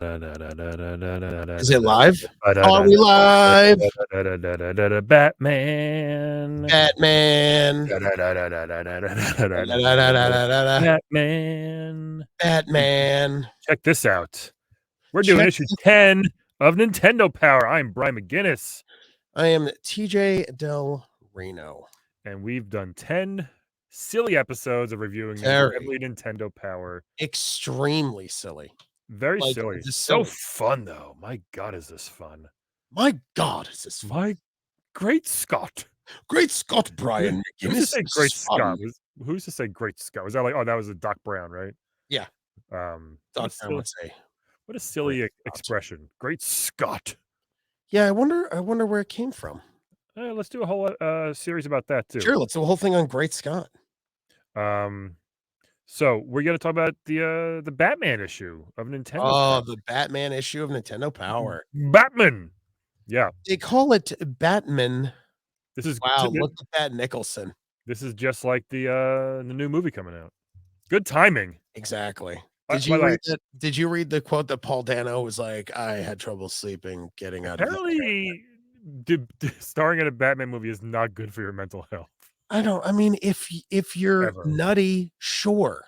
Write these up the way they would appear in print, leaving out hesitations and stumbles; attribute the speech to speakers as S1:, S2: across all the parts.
S1: Is it live? Are we live?
S2: Batman.
S1: Batman.
S2: Batman.
S1: Batman.
S2: Check this out. We're doing
S1: Check
S2: issue
S1: this-
S2: 10 of Nintendo Power. I'm Brian McGinnis,
S1: I am TJ Del Reno.
S2: and we've done 10 silly episodes of reviewing
S1: Very.
S2: every Nintendo Power.
S1: Extremely silly.
S2: Very
S1: Like,
S2: silly.
S1: just
S2: So
S1: silly.
S2: fun, though. My God, is this fun.
S1: My God, is this fun.
S2: My great Scott.
S1: Great Scott, Brian
S2: Who's to
S1: McGinnis.
S2: say
S1: This
S2: great
S1: is fun.
S2: Scott? Who's to say great Scott? Was that like, oh, that was a Doc Brown, right?
S1: Yeah.
S2: What
S1: Doc
S2: a
S1: Brown would say.
S2: silly
S1: Great Scott.
S2: expression. Great Scott.
S1: Yeah, I wonder where it came from.
S2: Let's do a whole series about that too.
S1: Sure, let's do a whole thing on Great Scott.
S2: So we're gonna talk about the Batman issue of Nintendo.
S1: Oh, the Batman issue of Nintendo Power.
S2: Batman. Yeah.
S1: They call it Batman.
S2: This is
S1: Wow, look at that Nicholson.
S2: This is just like the new movie coming out. Good timing.
S1: Exactly.
S2: By
S1: Did you read the quote that Paul Dano was like, "I had trouble sleeping, getting out of that character."
S2: Apparently, starring in a Batman movie is not good for your mental health.
S1: I mean, if you're
S2: Ever.
S1: nutty, sure.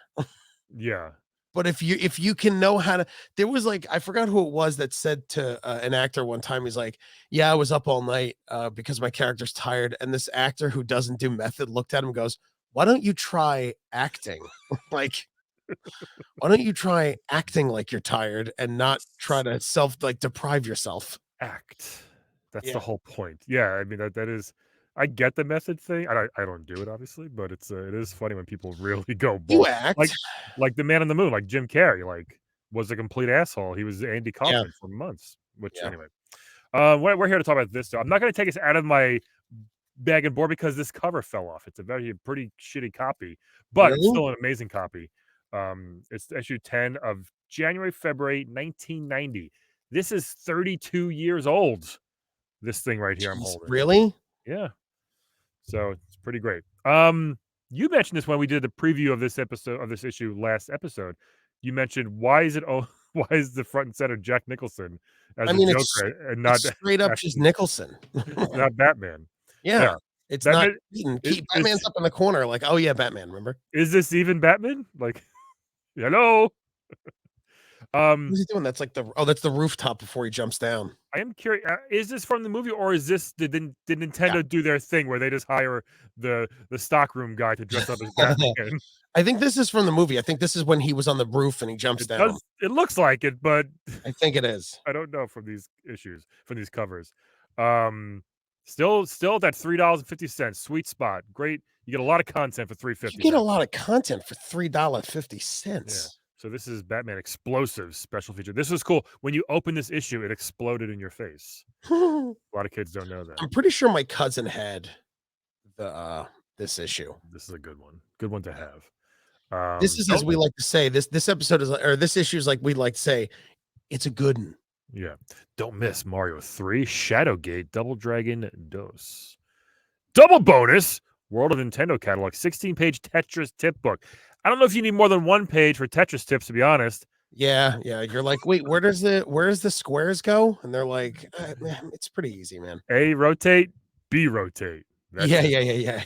S2: Yeah.
S1: But if you can know how to, there was like, I forgot who it was that said to an actor one time, he's like, "Yeah, I was up all night because my character's tired." And this actor who doesn't do method looked at him and goes, "Why don't you try acting?" Like, why don't you try acting like you're tired and not try to deprive yourself?
S2: Act. That's
S1: Yeah.
S2: the whole point. Yeah, I mean that is. I get the method thing. I don't do it obviously, but it is funny when people really go
S1: You
S2: bold.
S1: act.
S2: Like the Man on the Moon, like Jim Carrey, like was a complete asshole. He was Andy
S1: Yeah.
S2: Kaufman for months. Which
S1: Yeah.
S2: anyway, we're here to talk about this. So I'm not going to take us out of my bag and board because this cover fell off. It's a pretty shitty copy, but it's
S1: Really?
S2: still an amazing copy. It's issue 10 of February 1990. This is 32 years old. This thing right here I'm
S1: Jeez,
S2: holding.
S1: really?
S2: Yeah. So it's pretty great. You mentioned this when we did the preview of this episode of this issue last episode. You mentioned why is the front and center Jack Nicholson as
S1: I mean,
S2: the
S1: it's
S2: Joker and not
S1: straight up just Nicholson.
S2: not Batman?
S1: Yeah. It's not
S2: Batman
S1: Keaton.
S2: is,
S1: Batman's up in the corner like, "Oh yeah, Batman, remember?"
S2: is this even Batman? Like, hello.
S1: What's he doing? That's the rooftop before he jumps down.
S2: I am curious. Is this from the movie, or is this did Nintendo do their thing where they just hire the stockroom guy to dress up as Batman?
S1: I think this is from the movie. I think this is when he was on the roof and he jumps down.
S2: It looks like it, but
S1: I think it is.
S2: I don't know from these issues, from these covers. Still that $3.50 sweet spot. Great. You get a lot of content for $3.50.
S1: You get a lot of content for $3.50.
S2: Yeah. So this is Batman Explosives special feature. This was cool. When you open this issue, it exploded in your face. A lot of kids don't know that.
S1: I'm pretty sure my cousin had this issue.
S2: This is a good one. Good one to have.
S1: This is, as we like to say, this episode is, or this issue is, like we like to say, it's a good one.
S2: Yeah. Don't miss Mario 3, Shadowgate, Double Dragon Dos. Double bonus, World of Nintendo catalog, 16-page Tetris tip book. I don't know if you need more than one page for Tetris tips, to be honest.
S1: Yeah. You're like, wait, where does the squares go? And they're like, it's pretty easy, man.
S2: A, rotate, B, rotate.
S1: Yeah.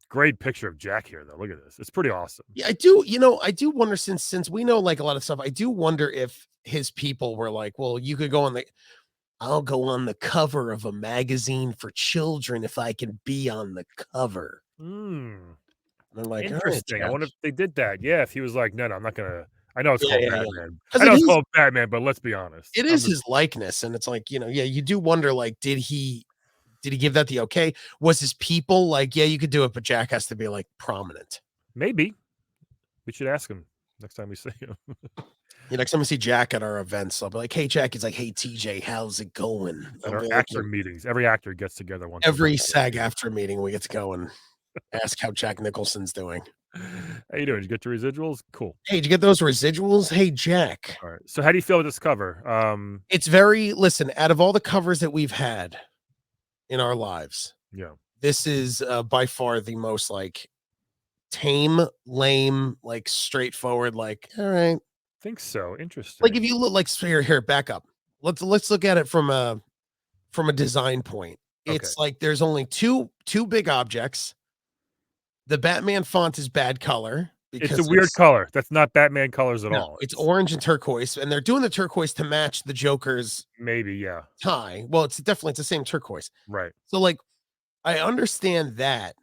S2: Great picture of Jack here, though. Look at this. It's pretty awesome.
S1: Yeah, I do wonder, since we know like a lot of stuff, I do wonder if his people were like, well, you could go I'll go on the cover of a magazine for children if I can be on the cover. And I'm like,
S2: interesting.
S1: Right,
S2: I wonder if they did that. Yeah, if he was like, no, I'm not gonna. I know it's called Batman.
S1: Yeah.
S2: I know it's called Batman, but let's be honest.
S1: It is his likeness, and it's like, you do wonder, like, did he give that the okay? Was his people like, yeah, you could do it, but Jack has to be like prominent?
S2: Maybe we should ask him next time we see him.
S1: Next time we see Jack at our events, I'll be like, "Hey, Jack." He's like, "Hey, TJ, how's it going?"
S2: At our actor meetings, every actor gets together once.
S1: Every SAG-AFTRA meeting, we get to go and ask how Jack Nicholson's doing.
S2: How you doing? Did you get your residuals? Cool.
S1: Hey, did you get those residuals? Hey, Jack.
S2: All right. So, how do you feel with this cover?
S1: It's listen, out of all the covers that we've had in our lives,
S2: yeah,
S1: this is by far the most like tame, lame, like straightforward. Like, all right,
S2: think so. Interesting.
S1: Like if you look like so here, back up. Let's look at it from a design point.
S2: Okay.
S1: It's like there's only two big objects. The Batman font is bad color
S2: It's
S1: because
S2: a weird color. That's not Batman colors at
S1: no,
S2: all.
S1: it's orange and turquoise, and they're doing the turquoise to match the Joker's
S2: Maybe, yeah.
S1: tie. Well, it's the same turquoise.
S2: Right.
S1: So like I understand that,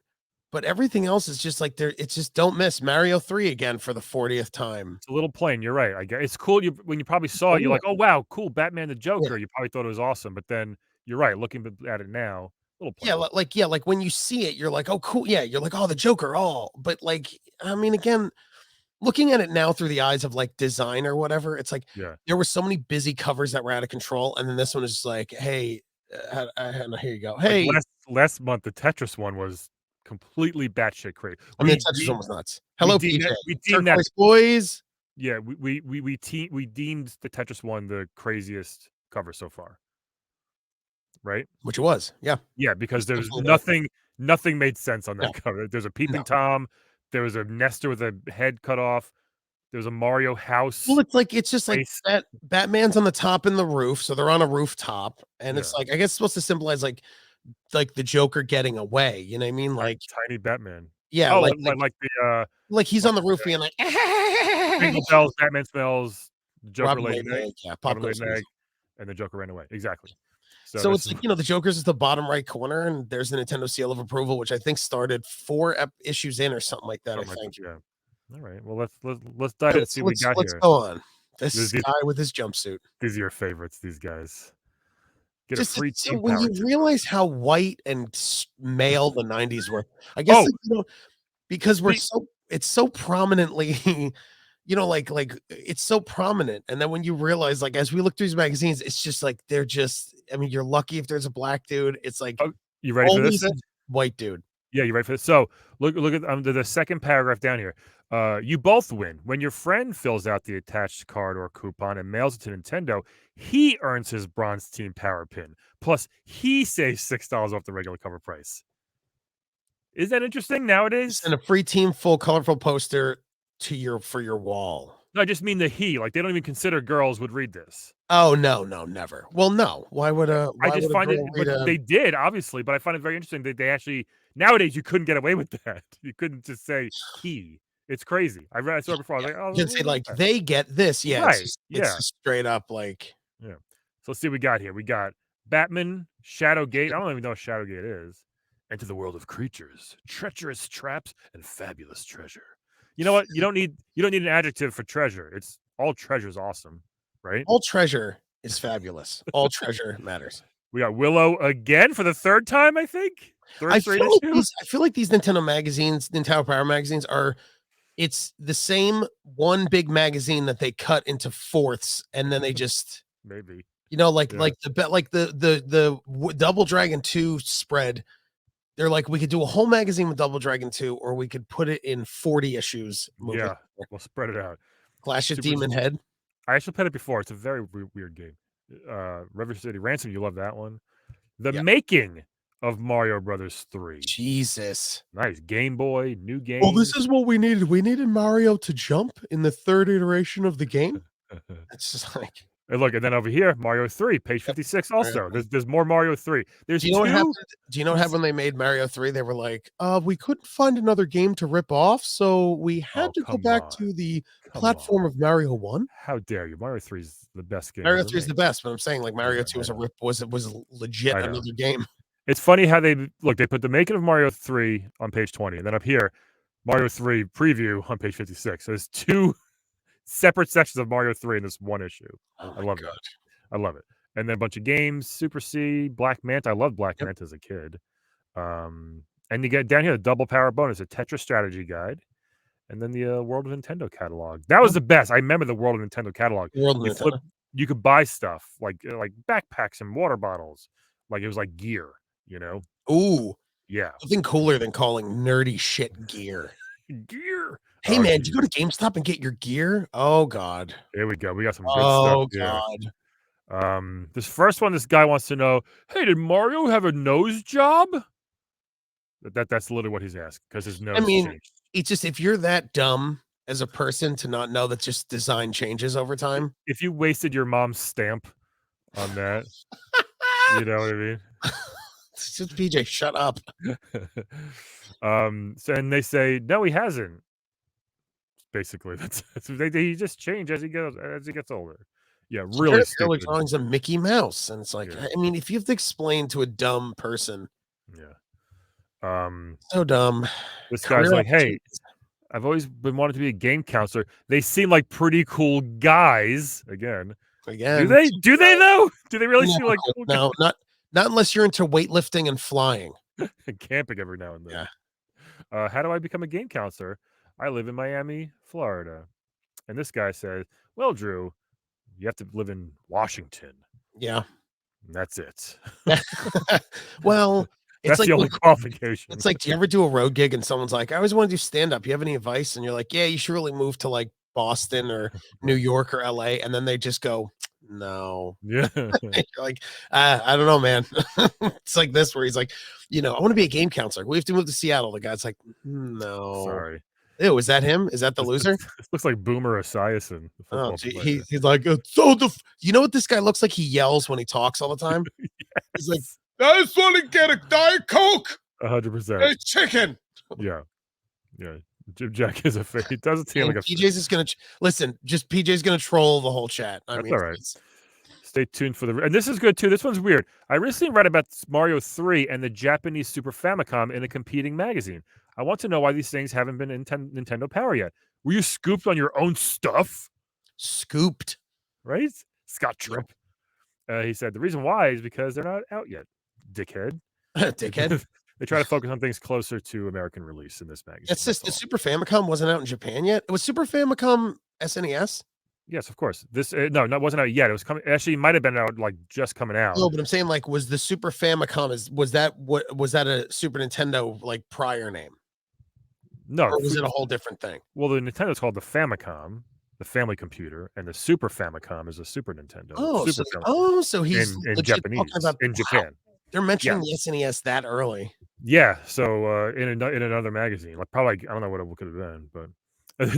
S1: but everything else is just like there. It's just don't miss Mario 3 again for the 40th time.
S2: It's a little plain. You're right. I guess it's cool. When you probably saw it, you're like, "Oh wow, cool, Batman the
S1: Yeah.
S2: Joker." You probably thought it was awesome, but then you're right. Looking at it now, a little
S1: Yeah,
S2: plain.
S1: like when you see it, you're like, oh, cool. Yeah, you're like, oh, the Joker. Oh, but like, I mean, again, looking at it now through the eyes of like design or whatever, it's like
S2: Yeah.
S1: there were so many busy covers that were out of control, and then this one is just like, hey, here you go.
S2: Like
S1: Hey,
S2: last month, the Tetris one was completely batshit crazy.
S1: I mean, the Tetris one was nuts.
S2: We
S1: Hello,
S2: deemed
S1: PJ.
S2: that
S1: Turquoise boys.
S2: yeah, we deemed the Tetris one the craziest cover so far, right?
S1: Which it was, yeah.
S2: Yeah, because
S1: It's
S2: there's
S1: absolutely
S2: nothing made sense on
S1: no,
S2: that cover. There's a
S1: no.
S2: peeping Tom, there was a Nestor with a head cut off, there was a Mario
S1: Well,
S2: house
S1: it's just like
S2: face.
S1: Batman's on the top in the roof, so they're on a rooftop, and
S2: Yeah,
S1: it's like I guess it's supposed to symbolize like the Joker getting away. You know what I mean? Like,
S2: tiny Batman.
S1: yeah,
S2: Oh,
S1: like he's
S2: like
S1: on the roof being like,
S2: Jingle Bells, Batman Smells, the Joker
S1: Robin
S2: laid
S1: laid
S2: an
S1: an
S2: egg,
S1: egg, yeah,
S2: Robin
S1: pop
S2: laid
S1: goes
S2: an egg,
S1: weasel.
S2: and the Joker ran away. Exactly. So
S1: So
S2: this
S1: it's
S2: is
S1: like, the Joker's is the bottom right corner, and there's the Nintendo seal of approval, which I think started 4 issues in or something like that, I
S2: something like
S1: think.
S2: that, yeah. All right. Well, let's dive in and
S1: Let's
S2: see what we
S1: let's
S2: got
S1: let's
S2: here.
S1: go on.
S2: These
S1: This
S2: these
S1: guy with his jumpsuit.
S2: these are your favorites, these guys. Get a
S1: Just
S2: free
S1: it's so
S2: Team
S1: when
S2: Power
S1: you
S2: tip.
S1: realize how white and male the 90s were, I guess,
S2: Oh,
S1: like, because
S2: see,
S1: it's so prominently, it's so prominent. And then when you realize, like, as we look through these magazines, it's just like they're just, I mean, you're lucky if there's a black dude. It's like
S2: oh, you ready for this
S1: always a
S2: then?
S1: white dude.
S2: Yeah, you ready for this? So look at the second paragraph down here. You both win. When your friend fills out the attached card or coupon and mails it to Nintendo, he earns his Bronze Team Power Pin. Plus, he saves $6 off the regular cover price. Is that interesting nowadays?
S1: Send a free team full colorful poster for your wall.
S2: No, I just mean the he. Like they don't even consider girls would read this.
S1: Oh, no, no, never. Well, no.
S2: I just
S1: Why would a
S2: find it,
S1: girl
S2: but
S1: read a
S2: they did obviously. But I find it very interesting that they actually nowadays you couldn't get away with that. You couldn't just say he. It's crazy. I saw it before. I was like, oh,
S1: you can say like they get this. Yeah,
S2: right,
S1: it's
S2: yeah,
S1: just straight up like
S2: yeah. So let's see what we got here. We got Batman, Shadowgate. I don't even know what Shadowgate is. Enter the world of creatures, treacherous traps, and fabulous treasure. You know what? You don't need an adjective for treasure. It's all treasure's awesome, right?
S1: all treasure is fabulous. All treasure matters.
S2: We got Willow again for the third time, I think. Third straight issue.
S1: I feel like these Nintendo magazines, Nintendo Power magazines it's the same one big magazine that they cut into fourths and then they just
S2: Maybe.
S1: like
S2: Yeah.
S1: Double Dragon 2 spread. They're like, we could do a whole magazine with Double Dragon 2, or we could put it in 40 issues.
S2: Yeah. We'll spread it out.
S1: Clash of
S2: Super
S1: Demon Head.
S2: I actually played it before. It's a very weird game. River City Ransom, you love that one. The making of Mario Brothers 3.
S1: Jesus.
S2: Nice. Game Boy, new game.
S1: Well, this is what we needed. We needed Mario to jump in the third iteration of the game. It's just like,
S2: And look, and then over here, Mario 3, page 56 also. There's more Mario 3. There's
S1: do you know what
S2: two.
S1: happened? Do you know what happened when they made Mario 3? They were like, we couldn't find another game to rip off, so we had
S2: Oh,
S1: to go
S2: come
S1: back
S2: on.
S1: to the
S2: Come
S1: platform
S2: on.
S1: of Mario 1.
S2: How dare you? Mario 3 is the best game.
S1: Mario
S2: ever
S1: 3 is the
S2: made.
S1: best, but I'm saying like Mario
S2: know,
S1: 2
S2: I
S1: was a
S2: know.
S1: rip was legit
S2: I know.
S1: another game.
S2: It's funny how they put the making of Mario 3 on page 20, and then up here, Mario 3 preview on page 56. So there's two separate sections of Mario 3 in this one issue.
S1: Oh
S2: I
S1: my
S2: love
S1: God.
S2: it. I love it. And then a bunch of games, Super C, Black Manta. I loved Black
S1: Yep.
S2: Manta as a kid. And you get down here the double power bonus, a Tetris strategy guide, and then the World of Nintendo catalog. That was the best. I remember the World of Nintendo catalog.
S1: World of Nintendo.
S2: You could buy stuff like backpacks and water bottles. Like it was like gear, you know?
S1: Ooh,
S2: Yeah.
S1: nothing cooler than calling nerdy shit gear.
S2: Gear.
S1: Hey
S2: Oh,
S1: man, did you
S2: geez.
S1: go to GameStop and get your gear? Oh God.
S2: Here we go. We got some good
S1: Oh
S2: stuff
S1: God.
S2: here. This first one, this guy wants to know, hey, did Mario have a nose job? That's literally what he's asked because his nose
S1: I mean,
S2: changed.
S1: it's just if you're that dumb as a person to not know that just design changes over time.
S2: If you wasted your mom's stamp on that, you know what I mean?
S1: It's just PJ, shut up.
S2: So and they say, "No, he hasn't." Basically, he just changed as he gets older. Yeah, really
S1: Jared Early
S2: stupid.
S1: drawings of Mickey Mouse, and it's like,
S2: Yeah.
S1: I mean, if you have to explain to a dumb person,
S2: Yeah.
S1: so dumb.
S2: This guy's
S1: Career
S2: like, "Hey,
S1: opportunities.
S2: I've always been wanting to be a game counselor." They seem like pretty cool guys. Again, do
S1: Again,
S2: they? Do they though? Do they really seem
S1: no,
S2: like cool guys?
S1: no, not unless you're into weightlifting and flying.
S2: Camping every now and then.
S1: Yeah.
S2: How do I become a game counselor? I live in Miami, Florida. And this guy says, "Well, Drew, you have to live in Washington.
S1: Yeah.
S2: And that's it."
S1: Well, it's
S2: That's
S1: like
S2: the only qualification.
S1: it's like, do you ever do a road gig and someone's like, I always want to do stand up. You have any advice? And you're like, yeah, you should really move to like Boston or New York or LA. And then they just go, no.
S2: Yeah.
S1: You're like, I don't know, man. It's like this where he's like, I want to be a game counselor. We have to move to Seattle. The guy's like, no.
S2: Sorry.
S1: Ew, is that him? Is that the loser?
S2: This looks like Boomer Esiason, the
S1: Oh,
S2: football
S1: gee,
S2: player.
S1: he's like, you know what this guy looks like? He yells when he talks all the time. He's like, I just want to get a Diet Coke,
S2: 100%.
S1: chicken.
S2: Yeah. Yeah. Jim Jack is a fake. He doesn't seem
S1: And
S2: like a
S1: PJ's is gonna listen. Just PJ's gonna troll the whole chat. I
S2: That's
S1: mean,
S2: all right. Stay tuned for and this is good too. This one's weird. I recently read about Mario 3 and the Japanese Super Famicom in a competing magazine. I want to know why these things haven't been in Nintendo Power yet. Were you scooped on your own stuff?
S1: Scooped,
S2: Right? Scott Tripp. He said the reason why is because they're not out yet, dickhead.
S1: dickhead.
S2: They try to focus on things closer to American release in this magazine.
S1: It's just the Super Famicom wasn't out in Japan yet. It was Super Famicom SNES.
S2: Yes, of course. This no, it wasn't out yet. It was coming. Actually, might have been out like just coming out.
S1: No, but I'm saying like, was the Super Famicom was that a Super Nintendo like prior name?
S2: No,
S1: Or was it a whole different thing?
S2: Well, the Nintendo's called the Famicom, the family computer, and the Super Famicom is a Super Nintendo.
S1: Oh,
S2: Super
S1: so he's
S2: in
S1: legit
S2: Japanese
S1: talking about
S2: in Japan.
S1: They're mentioning the SNES that early.
S2: Yeah, so in another magazine, like probably I don't know what it could have been, but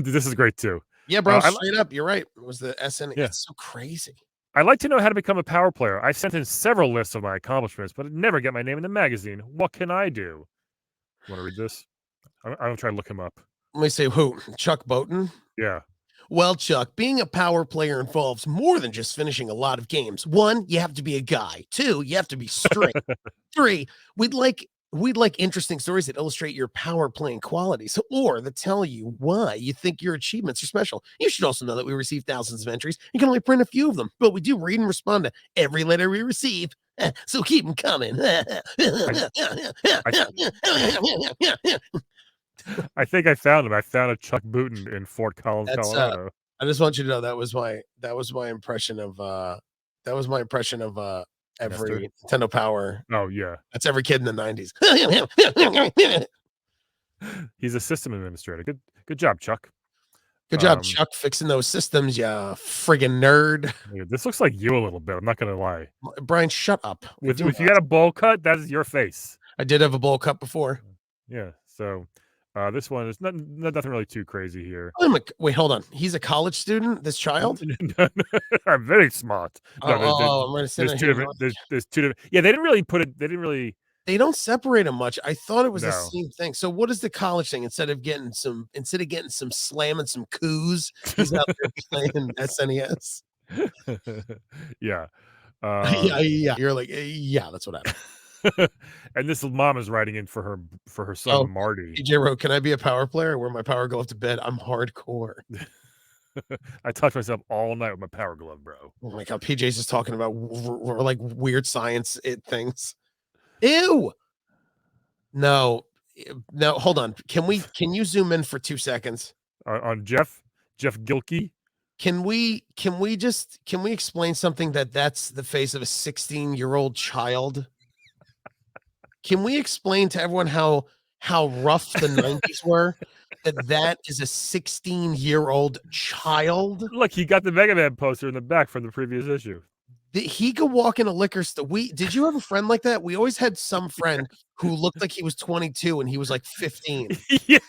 S2: this is great too.
S1: Yeah, bro, straight up, you're right. It was the SNES.
S2: Yeah.
S1: It's so crazy.
S2: I'd like to know how to become a power player. I've sent in several lists of my accomplishments, but I never get my name in the magazine. What can I do? Want to read this? I'm gonna try to look him up.
S1: Let me say who? Chuck Bowden?
S2: Yeah.
S1: Well, Chuck, being a power player involves more than just finishing a lot of games. 1, you have to be a guy. 2, you have to be straight. 3, we'd like interesting stories that illustrate your power playing qualities or that tell you why you think your achievements are special. You should also know that we receive thousands of entries. You can only print a few of them, but we do read and respond to every letter we receive. So keep them coming.
S2: I think I found him. I found a Chuck Booten in Fort Collins, Colorado.
S1: I just want you to know that was my impression of every Nintendo Power.
S2: Oh yeah,
S1: that's every kid in the 90s.
S2: He's a system administrator. Good job, Chuck.
S1: Good job, Chuck, fixing those systems, you friggin' nerd.
S2: This looks like you a little bit. I'm not gonna lie.
S1: Brian, shut up.
S2: If you got a bowl cut, that is your face.
S1: I did have a bowl cut before.
S2: Yeah. So this one is nothing really too crazy here.
S1: Wait, hold on. He's a college student, this child?
S2: I'm very smart.
S1: No, I'm gonna say
S2: there's two different. Yeah, they don't
S1: separate them much. I thought it was the same thing. So what is the college thing? Instead of getting some slam and some coos, he's out there playing SNES.
S2: Yeah.
S1: Yeah. You're like, yeah, that's what happened.
S2: And this mom is writing in for her son Marty.
S1: PJ wrote, can I be a power player? Where my power glove to bed? I'm hardcore.
S2: I touch myself all night with my power glove, bro.
S1: Oh my god, PJ's just talking about like weird science things. Ew. No, hold on. Can you zoom in for 2 seconds?
S2: On Jeff Gilkey?
S1: Can we explain something that's the face of a 16-year-old child? Can we explain to everyone how rough the 90s were? That is a 16-year-old child.
S2: Look, he got the Mega Man poster in the back from the previous issue.
S1: He could walk in a liquor store. Did you have a friend like that? We always had some friend who looked like he was 22 and he was like 15.
S2: Yeah.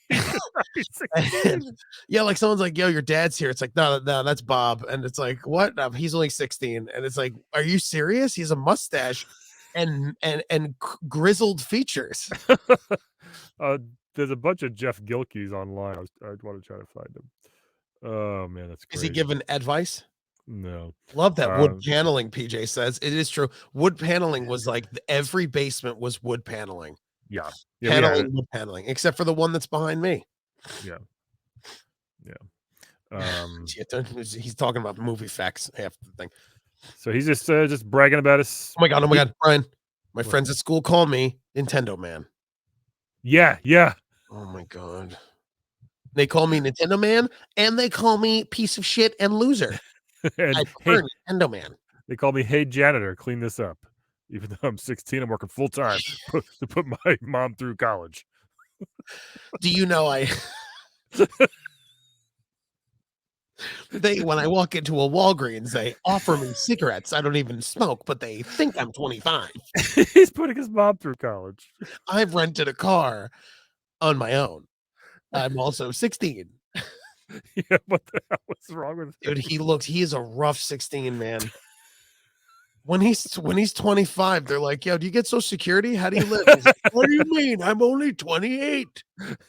S2: He's 16.
S1: Yeah, like someone's like, "Yo, your dad's here." It's like, "No, no, that's Bob." And it's like, "What? No, he's only 16." And it's like, "Are you serious? He has a mustache and grizzled features."
S2: uh, there's a bunch of Jeff Gilkeys online. I want to try to find them. Oh man, that's
S1: Is he
S2: crazy.
S1: giving advice?
S2: No.
S1: Love that wood
S2: Um,
S1: paneling, PJ says. It is true. Wood paneling was like every basement was wood paneling.
S2: Yeah. Yeah, we had it.
S1: Wood paneling, except for the one that's behind me.
S2: Yeah.
S1: He's talking about movie facts half the thing.
S2: So he's just bragging about his.
S1: Oh my god, Brian. My
S2: What?
S1: friends at school call me Nintendo Man.
S2: Yeah, yeah.
S1: Oh my god. They call me Nintendo Man and they call me piece of shit and loser.
S2: And
S1: I
S2: hey,
S1: prefer Nintendo Man.
S2: they call me, "Hey janitor, clean this up." Even though I'm 16, I'm working full time to put my mom through college.
S1: Do you know when I walk into a Walgreens, they offer me cigarettes. I don't even smoke, but they think I'm 25.
S2: He's putting his mom through college.
S1: I've rented a car on my own. I'm also 16.
S2: Yeah, what the hell was wrong with him?
S1: Dude, he is a rough 16, man. When he's 25, they're like, "Yo, do you get Social Security? How do you live?" He's like, "What do you mean? I'm only 28.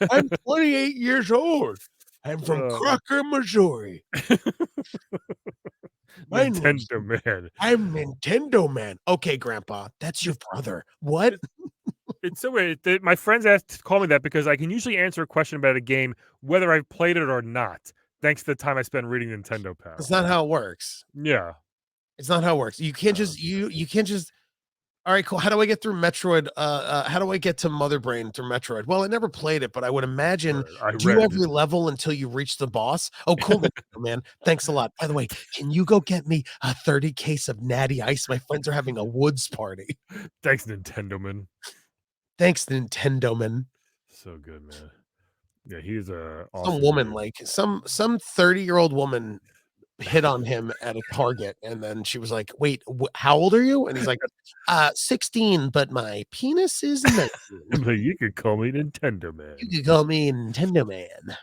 S1: I'm 28 years old. I'm from Crocker, Missouri.
S2: Nintendo Man.
S1: I'm Nintendo Man." Okay, Grandpa, that's your brother. What?
S2: It's so weird. My friends call me that because I can usually answer a question about a game whether I've played it or not, thanks to the time I spend reading Nintendo Power.
S1: That's not how it works.
S2: Yeah.
S1: It's not how it works. You can't just you can't just. All right, cool. How do I get through Metroid? How do I get to Mother Brain through Metroid? Well, I never played it, but I would imagine. Do you every level until you reach the boss? Oh, cool, man. Thanks a lot. By the way, can you go get me a 30 case of Natty Ice? My friends are having a woods party.
S2: Thanks, Nintendo Man.
S1: Thanks, Nintendo Man.
S2: So good, man. Yeah, he's a
S1: some
S2: awesome
S1: woman
S2: dude.
S1: like some 30-year-old woman hit on him at a Target, and then she was like, "Wait, how old are you?" And he's like, 16, but my penis is 19."
S2: You could call me Nintendo Man.
S1: You could call me Nintendo Man.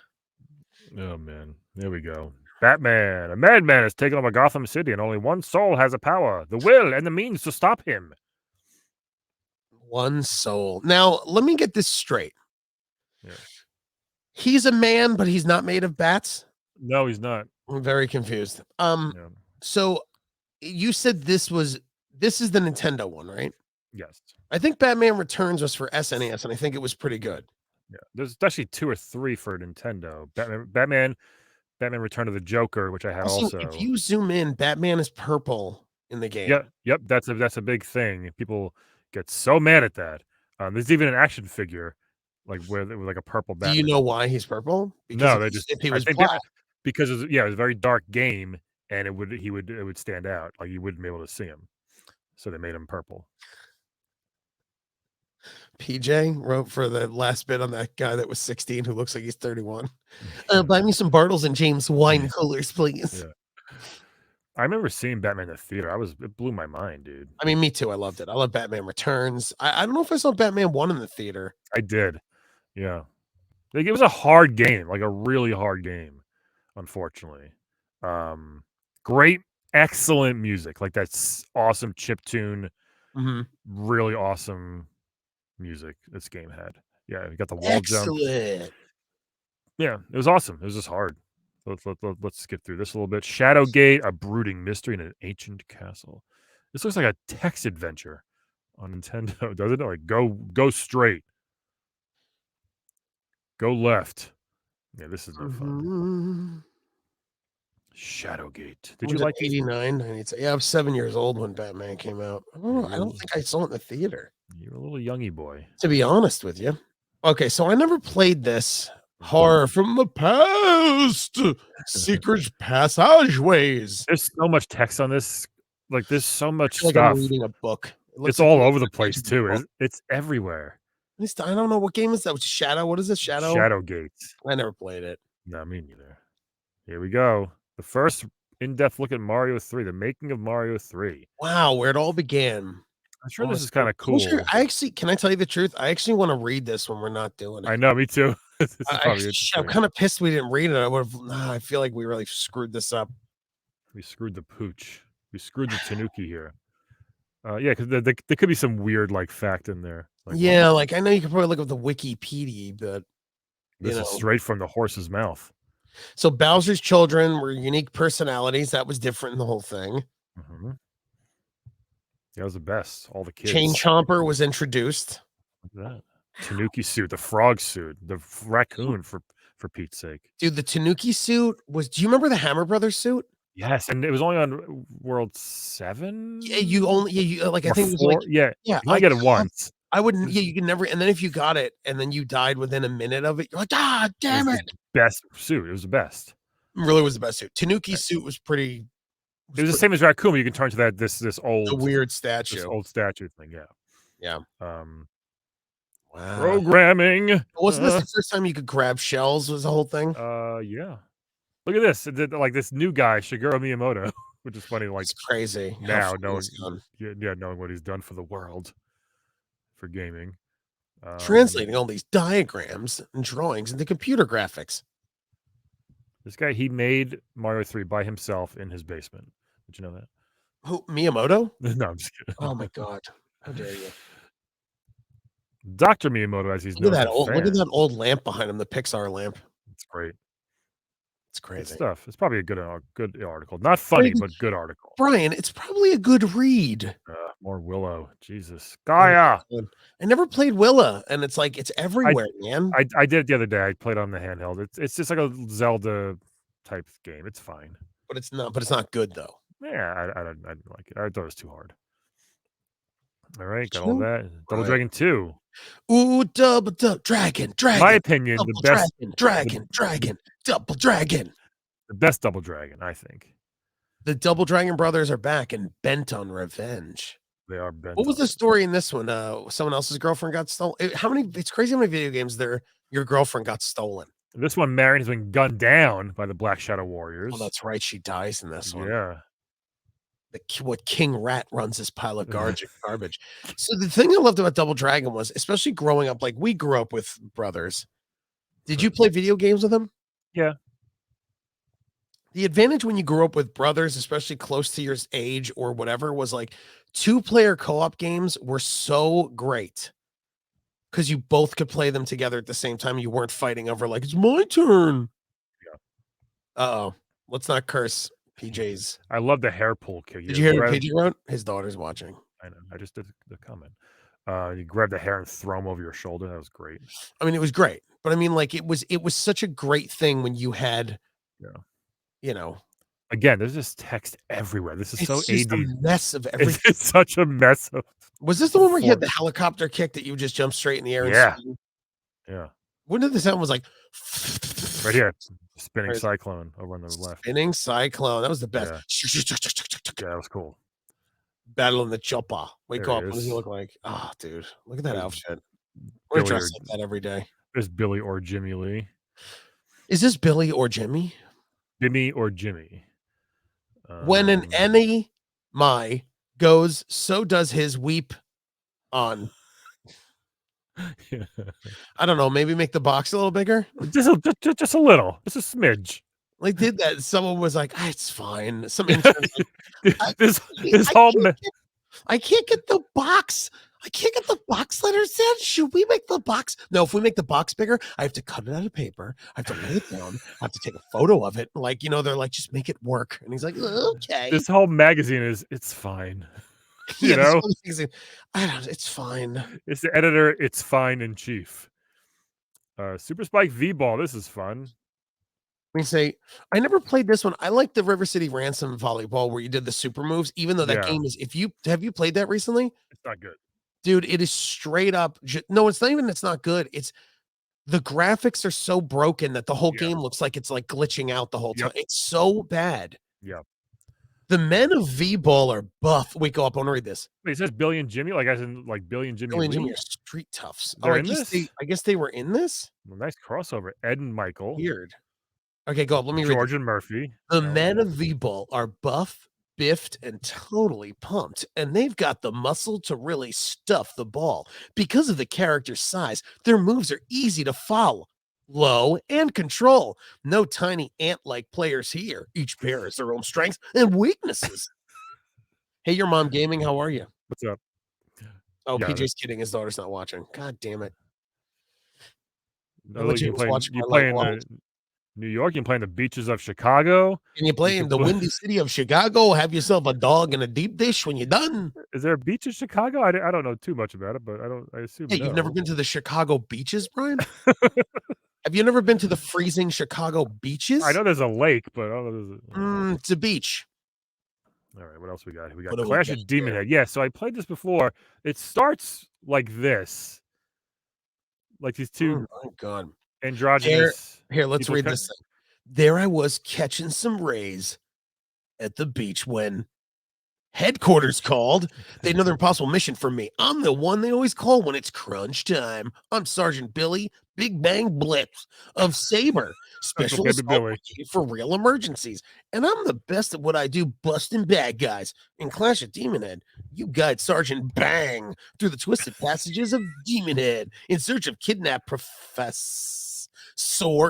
S2: Oh man, there we go. Batman, a madman has taken over Gotham City, and only one soul has the power, the will, and the means to stop him.
S1: One soul. Now, let me get this straight.
S2: Yeah.
S1: He's a man, but he's not made of bats.
S2: No, he's not.
S1: I'm very confused.
S2: Yeah.
S1: So you said this is the Nintendo one, right?
S2: Yes.
S1: I think Batman Returns was for SNES, and I think it was pretty good.
S2: Yeah, there's actually 2 or 3 for Nintendo. Batman Return of the Joker, which I had also.
S1: If you zoom in, Batman is purple in the game.
S2: Yep. That's a big thing. People get so mad at that. There's even an action figure, like with like a purple Batman.
S1: Do you know why he's purple?
S2: Because no, they just
S1: if he was black.
S2: Because it was a very dark game, and it would stand out. Like you wouldn't be able to see him, so they made him purple.
S1: PJ wrote for the last bit on that guy that was 16 who looks like he's 31. Buy me some Bartles and James wine coolers, please.
S2: Yeah. I remember seeing Batman in the theater. It blew my mind, dude.
S1: I mean, me too. I loved it. I love Batman Returns. I don't know if I saw Batman 1 in the theater.
S2: I did. Yeah. Like, it was a hard game, like a really hard game, unfortunately. Great, excellent music. Like that's awesome chiptune.
S1: Mm-hmm.
S2: Really awesome music this game had. Yeah, you got the wall jump. Yeah, it was awesome. It was just hard. Let's skip through this a little bit. Shadowgate, a brooding mystery in an ancient castle. This looks like a text adventure on Nintendo, doesn't it? Like go straight, go left. Yeah, this is no fun. Shadowgate. Did you like
S1: 89? Yeah, I was 7 years old when Batman came out. I don't think I saw it in the theater.
S2: You're a little youngy boy.
S1: To be honest with you. Okay, so I never played this. Horror from the past. Secret passageways.
S2: There's so much text on this. Like there's so much stuff.
S1: I'm reading a book.
S2: It's all over the place too. It's everywhere.
S1: I don't know what game is that. Shadow. What is it?
S2: Shadowgate.
S1: I never played it.
S2: No, me neither. Here we go. The first in-depth look at Mario 3, the making of Mario 3.
S1: Wow, where it all began.
S2: I'm sure this is kind of cool.
S1: Can I tell you the truth? I actually want to read this when we're not doing it.
S2: I know, me too. This is probably
S1: I'm
S2: interesting.
S1: kind of pissed we didn't read it. I feel like we really screwed this up.
S2: We screwed the pooch. We screwed the Tanuki here. Yeah, because there could be some weird like fact in there. Like, what?
S1: Yeah, like I know you could probably look up the Wikipedia, but
S2: This is straight from the horse's mouth.
S1: So Bowser's children were unique personalities. That was different in the whole thing.
S2: Mm-hmm. That was the best. All the kids.
S1: Chain Chomper was introduced.
S2: Look at that. Tanuki suit, the frog suit, the raccoon for Pete's sake.
S1: Dude, the Tanuki suit was. Do you remember the Hammer Brothers suit?
S2: Yes, and it was only on World 7.
S1: Yeah, you only. Yeah, you like. I think it was
S2: 4.
S1: like.
S2: Yeah,
S1: Yeah,
S2: you only get it once.
S1: I wouldn't. Yeah, you can never. And then if you got it, and then you died within a minute of it, you're like, ah, damn it!
S2: Best suit. It was the best.
S1: Really was the best suit. Tanuki's suit was pretty.
S2: It was the same as Raccoon, but you can turn to that this old
S1: the weird statue.
S2: This old statue thing, yeah.
S1: Yeah.
S2: Wow. Programming.
S1: Wasn't this the first time you could grab shells? Was the whole thing?
S2: Yeah. Look at this. Like this new guy, Shigeru Miyamoto, which is funny. Like
S1: it's crazy
S2: now, knowing knowing what he's done for the world, for gaming.
S1: Translating all these diagrams and drawings into computer graphics.
S2: This guy, he made Mario 3 by himself in his basement. Did you know that?
S1: Who, Miyamoto?
S2: No, I'm just kidding.
S1: Oh my god! How dare you?
S2: Dr. Miyamoto, as he's known.
S1: Look at that old lamp behind him, the Pixar lamp.
S2: It's great.
S1: It's crazy.
S2: Good stuff. It's probably a good article. Not funny, but good article.
S1: Brian, it's probably a good read.
S2: More Willow. Jesus. Gaia.
S1: I never played Willa, and it's like it's everywhere, man.
S2: I did it the other day. I played on the handheld. It's just like a Zelda type game. It's fine.
S1: But it's not good though.
S2: Yeah, I didn't like it. I thought it was too hard. All right, got all that. Double Dragon 2.
S1: Ooh, double dragon.
S2: My opinion, the best
S1: dragon, double dragon.
S2: The best Double Dragon, I think.
S1: The Double Dragon brothers are back and bent on revenge.
S2: They are bent.
S1: What was the story in this one? Someone else's girlfriend got stolen. It's crazy how many video games your girlfriend got stolen.
S2: This one, Marion has been gunned down by the Black Shadow Warriors.
S1: Oh, that's right. She dies in this one.
S2: Yeah.
S1: What King Rat runs this pile of garbage. So the thing I loved about Double Dragon was, especially growing up, like we grew up with brothers. Did you play video games with them?
S2: Yeah.
S1: The advantage when you grew up with brothers, especially close to your age or whatever, was like 2-player co-op games were so great because you both could play them together at the same time. You weren't fighting over like, it's my turn.
S2: Yeah.
S1: Uh-oh. Let's not curse PJ's.
S2: I love the hair pull kick.
S1: Did you hear what PJ wrote? His daughter's watching.
S2: I know. I just did the comment. You grab the hair and throw them over your shoulder. That was great.
S1: I mean, it was great. But I mean, like, it was such a great thing when you had,
S2: Again, there's just text everywhere. This is so AD.
S1: A mess of everything.
S2: It's such a mess of.
S1: Was this the one where you had the helicopter kick that you just jumped straight in the air?
S2: Yeah.
S1: Yeah. When did the sound was like
S2: right here, spinning cyclone over on the left.
S1: Spinning cyclone. That was the best.
S2: Yeah, that was cool.
S1: Battle in the chopper. Wake up. What does he look like? Oh, dude, look at that outfit. We're dressed like that every day.
S2: There's Billy or Jimmy Lee.
S1: Is this Billy or Jimmy?
S2: Jimmy or Jimmy.
S1: When an enemy goes, so does his weep on. I don't know. Maybe make the box a little bigger.
S2: Just a little. Just a smidge.
S1: Like did that. Someone was like, it's fine. Some intern like, I can't get the box. I can't get the box letters in. Should we make the box? No, if we make the box bigger, I have to cut it out of paper. I have to lay it down. I have to take a photo of it. Like, they're like, just make it work. And he's like, okay.
S2: This whole magazine it's fine. You know?
S1: It's fine.
S2: It's the editor. It's fine in chief. Super Spike V-Ball. This is fun.
S1: We say, I never played this one. I like the River City Ransom volleyball where you did the super moves, even though that game is, have you played that recently?
S2: It's not good.
S1: Dude, it is straight up. No, it's not even, it's not good. It's the graphics are so broken that the whole game looks like it's like glitching out the whole time. It's so bad.
S2: Yeah.
S1: The men of V-Ball are buff. Wait, go up. I want to read this.
S2: Wait, it says Billy and Jimmy, like as in like Billy and Jimmy.
S1: Billy and Jimmy are street toughs.
S2: I
S1: guess they were in this.
S2: Well, nice crossover. Ed and Michael.
S1: Weird. Okay, go up. Let me read.
S2: George and Murphy.
S1: The men of V-Ball are buff, biffed, and totally pumped, and they've got the muscle to really stuff the ball. Because of the character's size, their moves are easy to follow. low, and control. No tiny ant-like players here. Each pair has their own strengths and weaknesses. Hey, your mom gaming, how are you?
S2: What's up?
S1: Oh,
S2: Yeah,
S1: PJ's kidding. His daughter's not watching. God damn it. I
S2: oh, look,
S1: legit
S2: you
S1: was
S2: play
S1: watching
S2: you
S1: my like
S2: play in
S1: wild.
S2: the New York, you play in the beaches of Chicago.
S1: Can you play in
S2: could
S1: the
S2: play
S1: windy city of Chicago? Have yourself a dog and a deep dish when you're done.
S2: Is there a beach in Chicago? I don't know too much about it, but I assume
S1: Yeah, you've never
S2: no.
S1: been to the Chicago beaches, Brian? Have you never been to the freezing Chicago
S2: I
S1: beaches?
S2: know there's a lake, but I don't know there's
S1: It's a beach.
S2: alright, what else we got? We
S1: What
S2: got
S1: do we
S2: Clash
S1: got
S2: of Demon
S1: here?
S2: Head. Yeah, so I played this before. It starts like this. Like these
S1: Oh
S2: 2
S1: my god. Here,
S2: androgynous
S1: here, let's
S2: people
S1: read
S2: ki
S1: this thing. There I was catching some rays at the beach when headquarters called. They know their impossible mission for me. I'm the one they always call when it's crunch time. I'm Sergeant Billy Big Bang Blips of Saber,
S2: Uncle
S1: Special
S2: Baby
S1: Assault
S2: Billy.
S1: Brigade for real emergencies. And I'm the best at what I do, busting bad guys. In Clash of Demon Head, you guide Sergeant Bang through the twisted passages of Demon Head in search of kidnapped Professor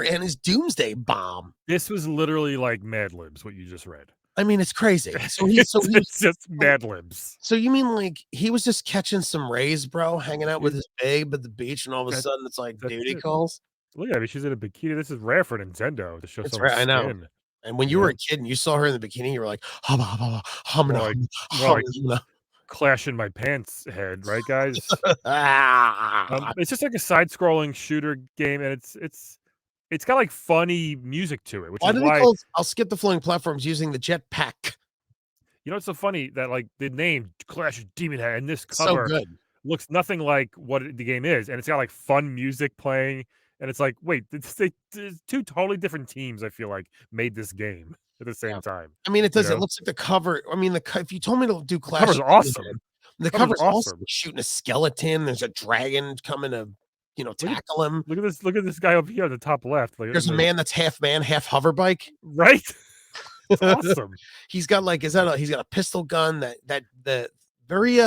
S1: and his doomsday bomb.
S2: This was literally like Mad Libs, what you just read.
S1: I mean, it's crazy.
S2: It's just Mad Libs.
S1: So you mean like he was just catching some rays, bro, hanging out with
S2: It
S1: his babe at the beach, and all of a
S2: that
S1: sudden it's like
S2: that's
S1: duty
S2: it.
S1: calls?
S2: Look at her, she's in a bikini. This is rare for Nintendo to show
S1: It's
S2: someone's
S1: right, I know.
S2: skin,
S1: And when
S2: you
S1: you were a
S2: know?
S1: kid and you saw her in the bikini, you were like, "Hubba, hubba,
S2: More
S1: humna,
S2: like more like
S1: humna."
S2: Clash in my pants head, right, guys?
S1: Ah.
S2: It's just like a side-scrolling shooter game, and it's got, like, funny music to it, which
S1: Why
S2: is
S1: do they
S2: why
S1: call I'll skip the floating platforms using the jetpack?
S2: you know, it's so funny that, like, the name Clash of Demon Head and this
S1: So
S2: cover
S1: good.
S2: looks nothing like what the game is, and it's got, like, fun music playing, and it's like, wait, there's 2 totally different teams, I feel like, made this game at the
S1: Yeah.
S2: same time,
S1: I mean, it
S2: you
S1: does it
S2: know?
S1: looks like the cover I mean, if you told me to do
S2: The
S1: Clash
S2: cover's
S1: of Demon
S2: awesome.
S1: Head, the
S2: Cover's
S1: cover's awesome.
S2: awesome.
S1: Shooting a skeleton, there's a dragon coming to,
S2: Look at
S1: tackle him.
S2: look at this guy over here at the top left, like, in
S1: There's a
S2: the
S1: man that's half man, half hover bike.
S2: right? It's awesome.
S1: He's got like he's got a pistol gun that the very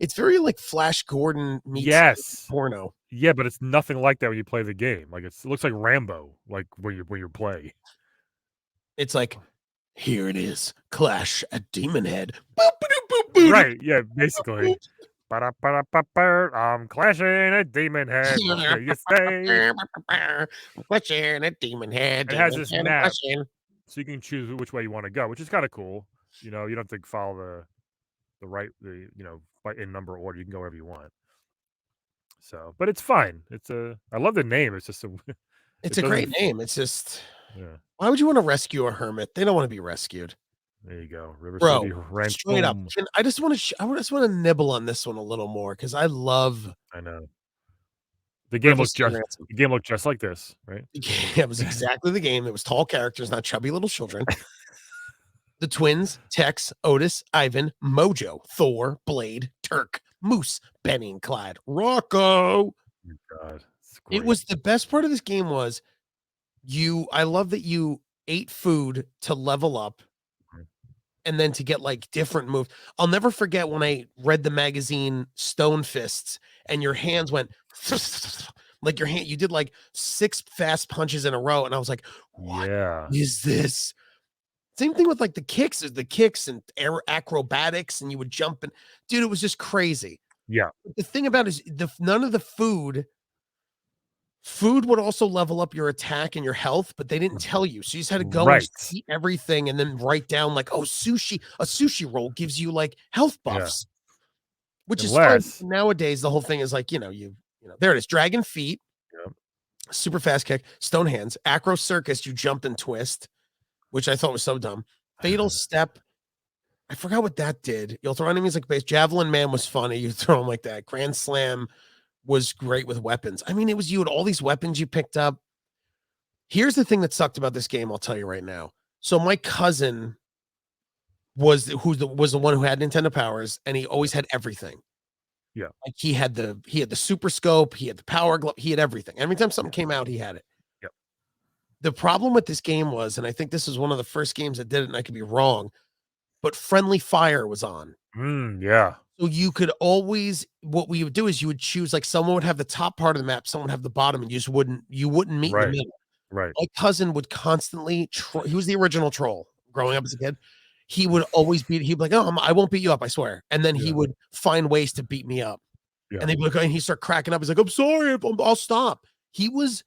S1: it's very like Flash Gordon meets
S2: Yes.
S1: porno.
S2: Yeah, but it's nothing like that when you play the game. Like, it looks like Rambo, like, when you play.
S1: It's like, here it is, Clash at Demon Head. Boop, ba-doop, boop, boop,
S2: Right, yeah,
S1: boop,
S2: basically.
S1: boop.
S2: Ba-da-ba-da-ba-ba, I'm clashing a demon head. There you stay.
S1: Clashing at Demon Head,
S2: It has
S1: Demon
S2: this
S1: Head,
S2: map,
S1: clashing.
S2: so you can choose which way you wanna go, which is kinda cool. You know, you don't have to follow by in number order, you can go wherever you want. So, but it's fine. I love the name, it's just a
S1: It's
S2: it
S1: a
S2: doesn't
S1: great
S2: f
S1: name. It's just
S2: yeah,
S1: why would you want to rescue a hermit? They don't want to be rescued.
S2: there you go. River City
S1: Bro, straight up.
S2: Ransom.
S1: I just want to I just want to nibble on this one a little more because I love
S2: I know. The game
S1: River
S2: looked
S1: City
S2: just
S1: Ransom.
S2: the game looked just like this, right?
S1: It was exactly the game. It was tall characters, not chubby little children. The twins, Tex, Otis, Ivan, Mojo, Thor, Blade, Turk, Moose, Benny, and Clyde, Rocco.
S2: Oh my god, it's
S1: It
S2: great.
S1: was the best part of this game was I love that you ate food to level up
S2: Mhm.
S1: and then to get like different moves. I'll never forget when I read the magazine Stone Fists and your hands went like you did like 6 fast punches in a row. And I was like, what
S2: Yeah.
S1: is this? Same thing with like the kicks, is the kicks and acrobatics, and you would jump and dude, it was just crazy.
S2: Yeah.
S1: The thing about it is none of the food would also level up your attack and your health, but they didn't tell you. So you just had to go and
S2: Right.
S1: just eat everything and then write down like, oh, a sushi roll gives you like health
S2: Yeah.
S1: buffs, which is fun.
S2: Unless
S1: Nowadays, the whole thing is like, there it is. Dragon feet,
S2: yeah.
S1: super fast kick, stone hands, acro circus, you jump and twist, which I thought was so dumb. Fatal step. I forgot what that did. You'll throw enemies like base. Javelin man was funny. You throw them like that. Grand slam was great with weapons. I mean, it was you had all these weapons you picked up. Here's the thing that sucked about this game, I'll tell you right now. So my cousin was the one who had Nintendo Powers, and he always had everything.
S2: Yeah.
S1: Like he had the super scope, he had the power glove, he had everything. Every time something came out, he had it.
S2: Yep.
S1: The problem with this game was, and I think this is one of the first games that did it, and I could be wrong, but friendly fire was on.
S2: Yeah.
S1: So you could always what we would do is you would choose like someone would have the top part of the map, someone would have the bottom, and you wouldn't meet in the
S2: Right.
S1: middle.
S2: Right.
S1: My cousin would constantly he was the original troll growing up as a kid. He would always he'd be like, "Oh, I won't beat you up, I swear." And then he
S2: Yeah.
S1: would find ways to beat me up.
S2: Yeah.
S1: And they'd be like, and he'd start cracking up. He's like, "I'm sorry, I'll stop." He was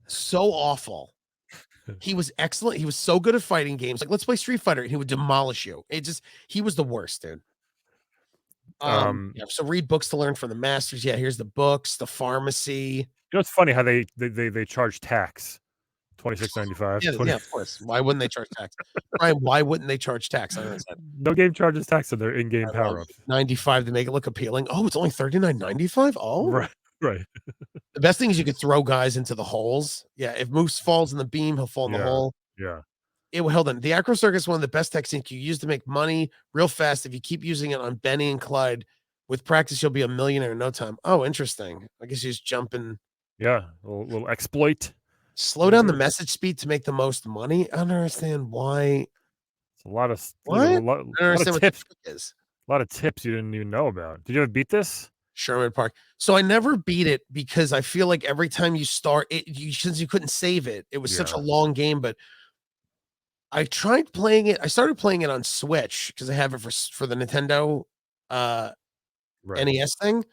S1: so awful. He was excellent. He was so good at fighting games. Like, let's play Street Fighter. And he would demolish you. He was the worst, dude. Yeah, so read books to learn from the masters. Yeah, here's the books, the pharmacy.
S2: You know, it's funny how they charge tax. $26.95.
S1: Yeah, of course. Why wouldn't they charge tax? Brian, why wouldn't they charge tax? I don't understand.
S2: No game charges tax on their in-game power ups.
S1: 95 to make it look appealing. Oh, it's only $39.95. Oh,
S2: Right. Right.
S1: The best thing is you could throw guys into the holes. Yeah, if Moose falls in the beam, he'll fall in the hole.
S2: Yeah.
S1: Hold on. The Acro Circuit is one of the best techniques you use to make money real fast. If you keep using it on Benny and Clyde, with practice, you'll be a millionaire in no time. Oh, interesting. I guess you just jump in.
S2: Yeah, a little exploit.
S1: Slow down the message speed to make the most money. I don't understand why.
S2: It's a lot of
S1: What? I don't understand what
S2: tips.
S1: The is.
S2: A lot of tips you didn't even know about. Did you ever beat this?
S1: Sherman Park. So I never beat it because I feel like every time you start it, since you couldn't save it, it was such a long game. But I tried playing it. I started playing it on Switch because I have it for the Nintendo NES thing.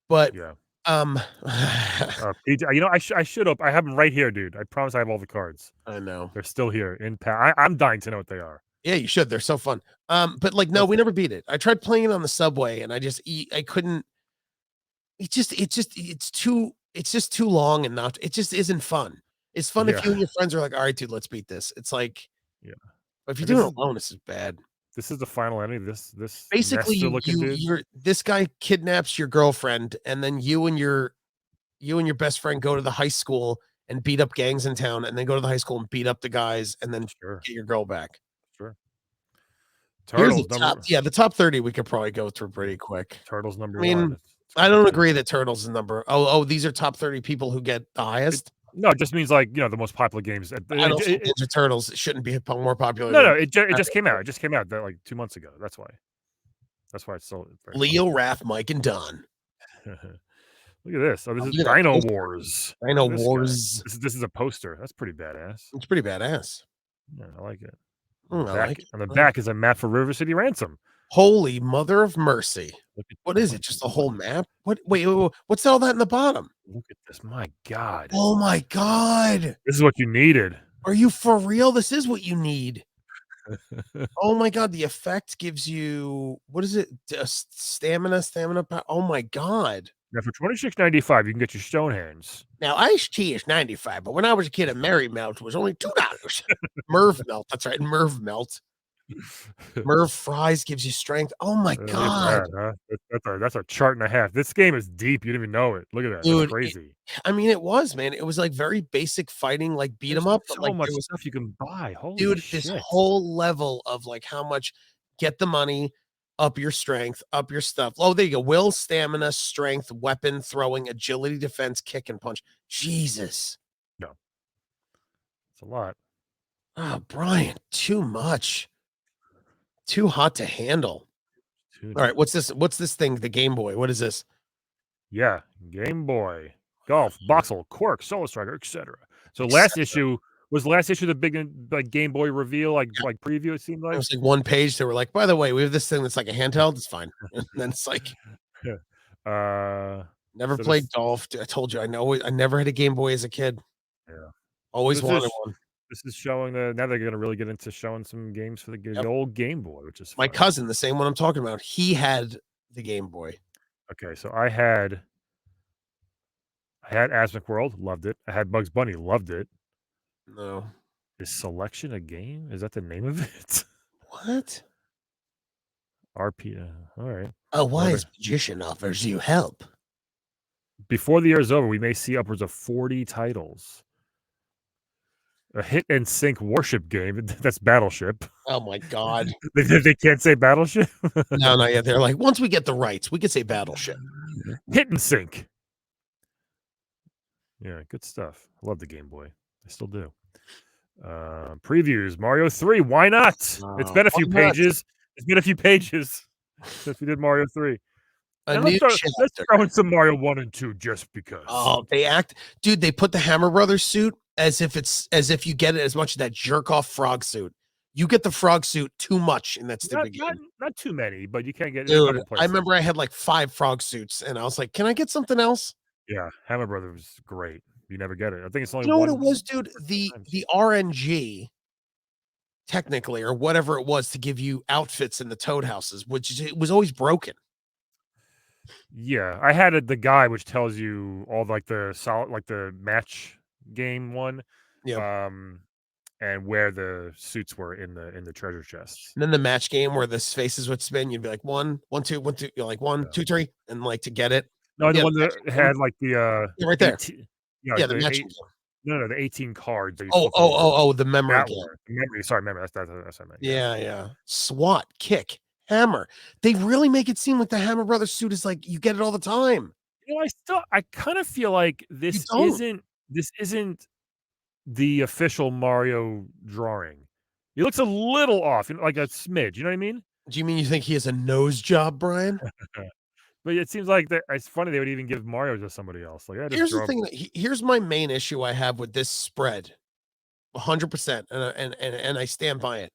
S1: But
S2: yeah.
S1: You
S2: know, I should have. I have them right here, dude. I promise I have all the cards.
S1: I know
S2: they're still here in I'm dying to know what they are.
S1: Yeah, you should. They're so fun. But like, no, we never beat it. I tried playing it on the subway, and I couldn't. It's just too long, and it just isn't fun. It's fun if you and your friends are like, all right, dude, let's beat this. It's like,
S2: yeah.
S1: But if you do it alone, this is bad.
S2: This is the final enemy. This
S1: basically this guy kidnaps your girlfriend, and then you and your best friend go to the high school and beat up gangs in town, and then go to the high school and beat up the guys, and then get your girl back.
S2: Sure.
S1: Turtles the top 30 we could probably go through pretty quick.
S2: Turtles number one.
S1: I don't agree that Turtles is number. Oh, these are top 30 people who get the highest.
S2: No, it just means like, you know, the most popular games.
S1: I don't think Ninja Turtles shouldn't be more popular.
S2: No, it just came out. It just came out like 2 months ago. That's why it's so.
S1: Leo, Raph, Mike, and Don.
S2: Look at this. Oh, this is Dino Wars.
S1: Dino Wars.
S2: This is a poster. That's pretty badass.
S1: It's pretty badass.
S2: Yeah, I like it.
S1: On
S2: the back is a map for River City Ransom.
S1: Holy mother of mercy. What is it? Just a whole map? What? Wait, what's all that in the bottom?
S2: Look at this. My God.
S1: Oh my God.
S2: This is what you needed.
S1: Are you for real? This is what you need. Oh my God. The effect gives you, what is it? Stamina. Oh my God.
S2: Now for $26.95, you can get your stone hands.
S1: Now iced tea is $95, but when I was a kid, a Merry Melt was only $2. Merv Melt. That's right. Merv Melt. Merv Fries gives you strength. Oh my God.
S2: That's a chart and a half. This game is deep. You didn't even know it. Look at that. Dude, that's crazy.
S1: It was, man. It was like very basic fighting, like beat 'em up.
S2: So much stuff you can buy.
S1: Holy shit. This whole level of like how much get the money, up your strength, up your stuff. Oh, there you go. Will, stamina, strength, weapon throwing, agility, defense, kick, and punch. Jesus.
S2: No. It's a lot.
S1: Oh, Brian, too much. Too hot to handle. All right, what's this? What's this thing? The Game Boy. What is this?
S2: Yeah, Game Boy, Golf, Boxel, Quirk, Solar Striker, etc. So last issue the big like Game Boy reveal, like preview. It seemed like
S1: it was like one page. They were like, by the way, we have this thing that's like a handheld. It's fine. And then it's like, never played golf. I told you, I never had a Game Boy as a kid.
S2: Yeah,
S1: always wanted one.
S2: This is showing now they're going to really get into showing some games for the old Game Boy, which is fun.
S1: My cousin, the same one I'm talking about. He had the Game Boy.
S2: Okay, so I had Asmic World, loved it. I had Bugs Bunny, loved it.
S1: No.
S2: Is Selection a game? Is that the name of it?
S1: What?
S2: RP. All right.
S1: A wise magician offers you help.
S2: Before the year is over, we may see upwards of 40 titles. A hit and sync warship game. That's Battleship.
S1: Oh my God.
S2: They can't say Battleship?
S1: No, not yet. They're like, once we get the rights, we could say Battleship.
S2: Hit and sync. Yeah, good stuff. I love the Game Boy. I still do. Previews. Mario 3. Why not? It's been a few pages. It's been a few pages. since we did Mario 3.
S1: A
S2: And
S1: new
S2: let's
S1: chapter.
S2: throw in some Mario 1 and 2 just because.
S1: Oh, dude, they put the Hammer Brothers suit as if you get it as much as that jerk off frog suit. You get the frog suit too much in that stupid game.
S2: Not too many, but you can't get it in a
S1: Dude,
S2: couple
S1: I
S2: places.
S1: remember I had like 5 frog suits, and I was like, "Can I get something else?"
S2: Yeah, Hammer Brothers was great. You never get it. I think it's only
S1: You know what
S2: one.
S1: it was, dude? The RNG, technically, or whatever it was, to give you outfits in the Toad houses, which it was always broken.
S2: Yeah, I had the guy which tells you all like the match game one,
S1: Yeah.
S2: and where the suits were in the treasure chests.
S1: And then the match game where the faces would spin, you'd be like 1, 1, 2, 1, 2, you're like 1,
S2: Yeah.
S1: 2, 3, and like to get it.
S2: No, the
S1: Yeah,
S2: one
S1: the
S2: that
S1: matching game.
S2: had like the
S1: Yeah, right there.
S2: 18, yeah,
S1: Yeah,
S2: like
S1: the
S2: the
S1: matching
S2: eight,
S1: game.
S2: no, the 18 cards that you
S1: Oh,
S2: flip over.
S1: the memory
S2: That
S1: game.
S2: one, the memory. Sorry, memory. That's what I meant.
S1: Yeah. SWAT, kick, hammer. They really make it seem like the Hammer Brothers suit is like you get it all the time.
S2: You know, I kind of feel like
S1: You don't.
S2: this isn't the official Mario drawing. He looks a little off, like a smidge. You know what I mean?
S1: Do you mean you think he has a nose job, Brian?
S2: But it seems like it's funny they would even give Mario to somebody else. Like, just
S1: Here's the
S2: draw.
S1: thing here's my main issue I have with this spread. 100%, and I stand by it.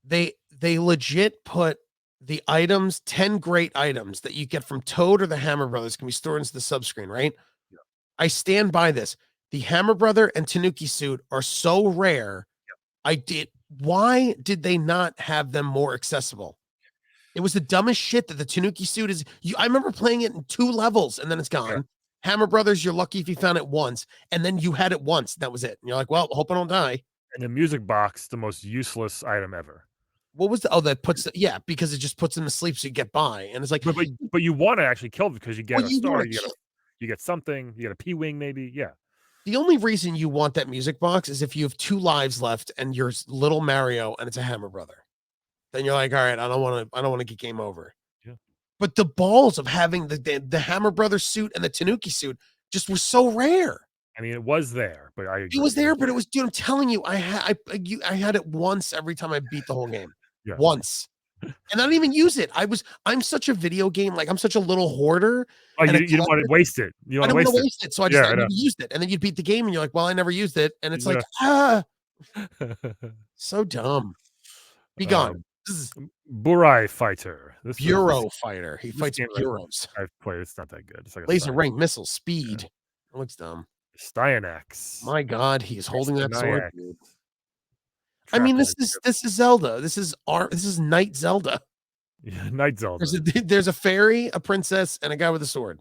S1: They legit put the items, 10 great items that you get from Toad or the Hammer Brothers can be stored into the subscreen, right?
S2: Yeah.
S1: I stand by this. The Hammer Brother and Tanuki suit are so rare. Why did they not have them more accessible? It was the dumbest shit that the Tanuki suit is. I remember playing it in 2 levels and then it's gone.
S2: Yeah.
S1: Hammer Brothers, you're lucky if you found it once, and then you had it once. That was it. And you're like, well, hope I don't die.
S2: And the music box, the most useless item ever.
S1: What was that puts because it just puts them to sleep so you get by. And it's like,
S2: but you want to actually kill them because you get
S1: well,
S2: a star, you
S1: you
S2: get something, you get a P-wing maybe. Yeah.
S1: the only reason you want that music box is if you have 2 lives left and you're little Mario and it's a Hammer Brother. Then you're like, all right, I don't want to get game over.
S2: Yeah.
S1: But the balls of having the Hammer Brother suit and the Tanuki suit just were so rare.
S2: I mean, it was there, but I agree.
S1: It was there, but it was, dude, I'm telling you, I had it once every time I beat the whole game.
S2: Yeah.
S1: Once. And I didn't even use it. I'm such a video game, like I'm such a little hoarder.
S2: Oh, you didn't want to waste it. You
S1: I
S2: don't
S1: don't
S2: want to
S1: waste it. So I never used it. And then you'd beat the game and you're like, well, I never used it. And it's like, so dumb. Be gone.
S2: Burai Fighter.
S1: This Bureau Fighter. He fights bureaus.
S2: I've played. It's not that good. It's like
S1: laser ring, missile, speed.
S2: Yeah.
S1: It looks dumb.
S2: Styanax.
S1: My God, he's holding that sword. Dude. I
S2: Trapped
S1: mean, this is Zelda. This is Knight Zelda.
S2: Yeah, Knight Zelda.
S1: There's a fairy, a princess, and a guy with a sword.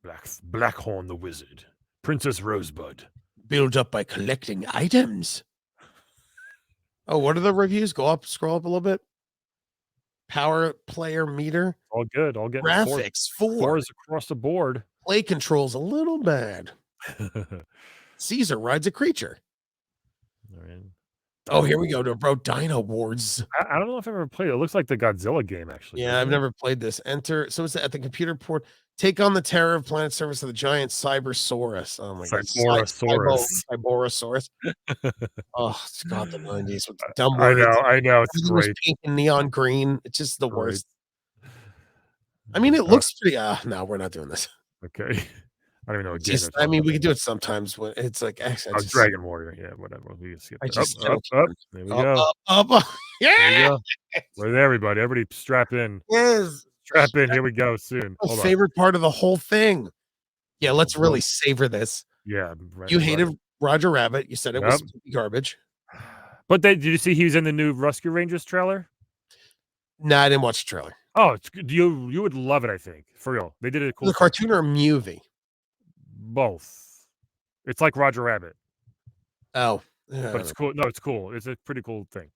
S2: Blackhorn the Wizard. Princess Rosebud.
S1: Build up by collecting items. Oh, what are the reviews? Scroll up a little bit. Power player meter.
S2: All good. All good.
S1: Graphics,
S2: 4s across the board.
S1: Play controls a little bad. Caesar rides a creature. Oh, here we go, bro. Dino Wars.
S2: I don't know if I've ever played it. It looks like the Godzilla game, actually.
S1: Yeah, I've never played this. Enter. So it's at the computer port. Take on the terror of planet surface of the giant Cybersaurus. Oh my God. Cyborosaurus. Oh, God, the 90s with the dumb words.
S2: I know. It's great.
S1: Pink and neon green. It's just the worst. I mean, it looks pretty. No, we're not doing this.
S2: Okay. I don't even know what
S1: game. I mean, we can do it sometimes when it's like
S2: Dragon Warrior. Yeah, whatever. We can skip
S1: I
S2: that.
S1: just
S2: Up. There we go.
S1: Yeah.
S2: With everybody. Everybody strap in.
S1: Yes.
S2: Strap in. Here we go soon.
S1: Favorite part of the whole thing. Yeah, let's really savor this.
S2: Yeah.
S1: You hated Roger Rabbit. You said it was garbage.
S2: But did you see he was in the new Rescue Rangers trailer?
S1: No, I didn't watch the trailer.
S2: Oh, it's good. You would love it, I think. For real. They did it cool.
S1: The cartoon or movie?
S2: Both. It's like Roger Rabbit.
S1: Oh.
S2: But it's cool. No, it's cool. It's a pretty cool thing.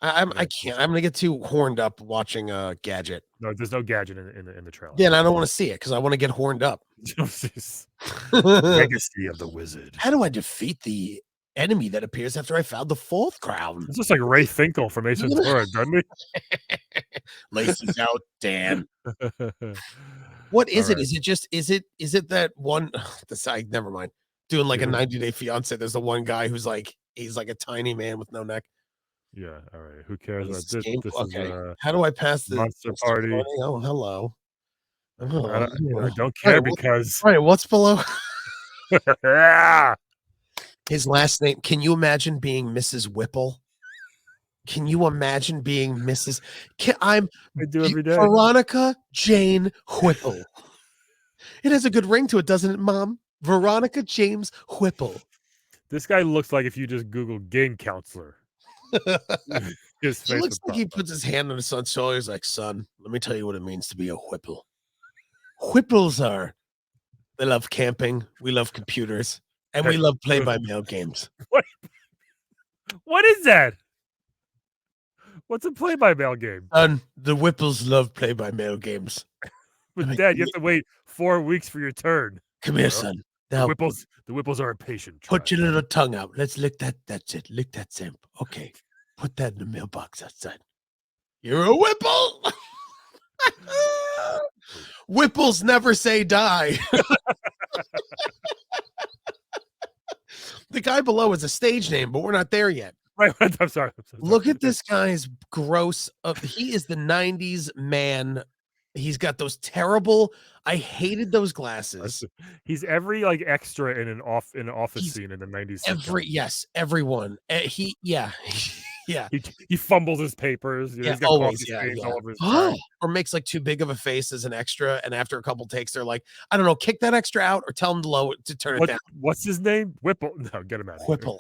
S1: I can't. I'm gonna get too horned up watching Gadget.
S2: No, there's no Gadget in the trailer.
S1: Yeah, and I don't want to see it because I want to get horned up.
S2: Legacy of the Wizard.
S1: How do I defeat the enemy that appears after I found the 4th crown?
S2: It's just like Ray Finkel from Ace Ventura, doesn't he?
S1: Laces out, Dan. What is it? Right. Is it that one? Never mind. Doing like a 90 Day Fiance. There's the one guy who's like, he's like a tiny man with no neck.
S2: Yeah. All right. Who cares
S1: This
S2: about
S1: is
S2: this?
S1: game.
S2: This is
S1: Okay. How do I pass the
S2: Monster
S1: Monster
S2: Party.
S1: Party? Oh, hello. Oh,
S2: I
S1: hello.
S2: don't
S1: All
S2: care
S1: right,
S2: because
S1: all right, what's below
S2: yeah,
S1: his last name? Can you imagine being Mrs. Whipple? Can you imagine being Mrs. I'm
S2: I do every day.
S1: Veronica Jane Whipple. It has a good ring to it, doesn't it, Mom? Veronica James Whipple.
S2: This guy looks like if you just Google game counselor, his
S1: He
S2: face
S1: looks
S2: would
S1: like
S2: pop
S1: he
S2: up.
S1: puts his hand on his son's shoulder. He's like, son, let me tell you what it means to be a Whipple. Whipples they love camping, we love computers, and we
S2: Hey,
S1: love play-by-mail games.
S2: what is that? What's a play-by-mail game?
S1: Son, the Whipples love play-by-mail games.
S2: But
S1: Come
S2: Dad, you have to wait 4 weeks for your turn.
S1: here,
S2: Well,
S1: son.
S2: the
S1: Now
S2: Whipples are impatient.
S1: put
S2: Try
S1: your
S2: it.
S1: little tongue out. Let's lick that. That's it. Lick that sample. Okay. Put that in the mailbox outside. You're a Whipple. Whipples never say die. The guy below is a stage name, but we're not there yet.
S2: Right, I'm sorry.
S1: Look at this guy's gross. He is the 90s man. He's got those terrible. I hated those glasses.
S2: He's every like extra in an office
S1: He's
S2: scene in the 90s. sitcom.
S1: Everyone. Yeah.
S2: He fumbles his papers. You know,
S1: Yeah,
S2: he's got
S1: always,
S2: coffee
S1: yeah,
S2: stains
S1: yeah.
S2: all over his tie.
S1: Or makes like too big of a face as an extra, and after a couple takes, they're like, I don't know, kick that extra out or tell him to turn it down.
S2: What's his name? Whipple. No, get him out of here.
S1: Whipple.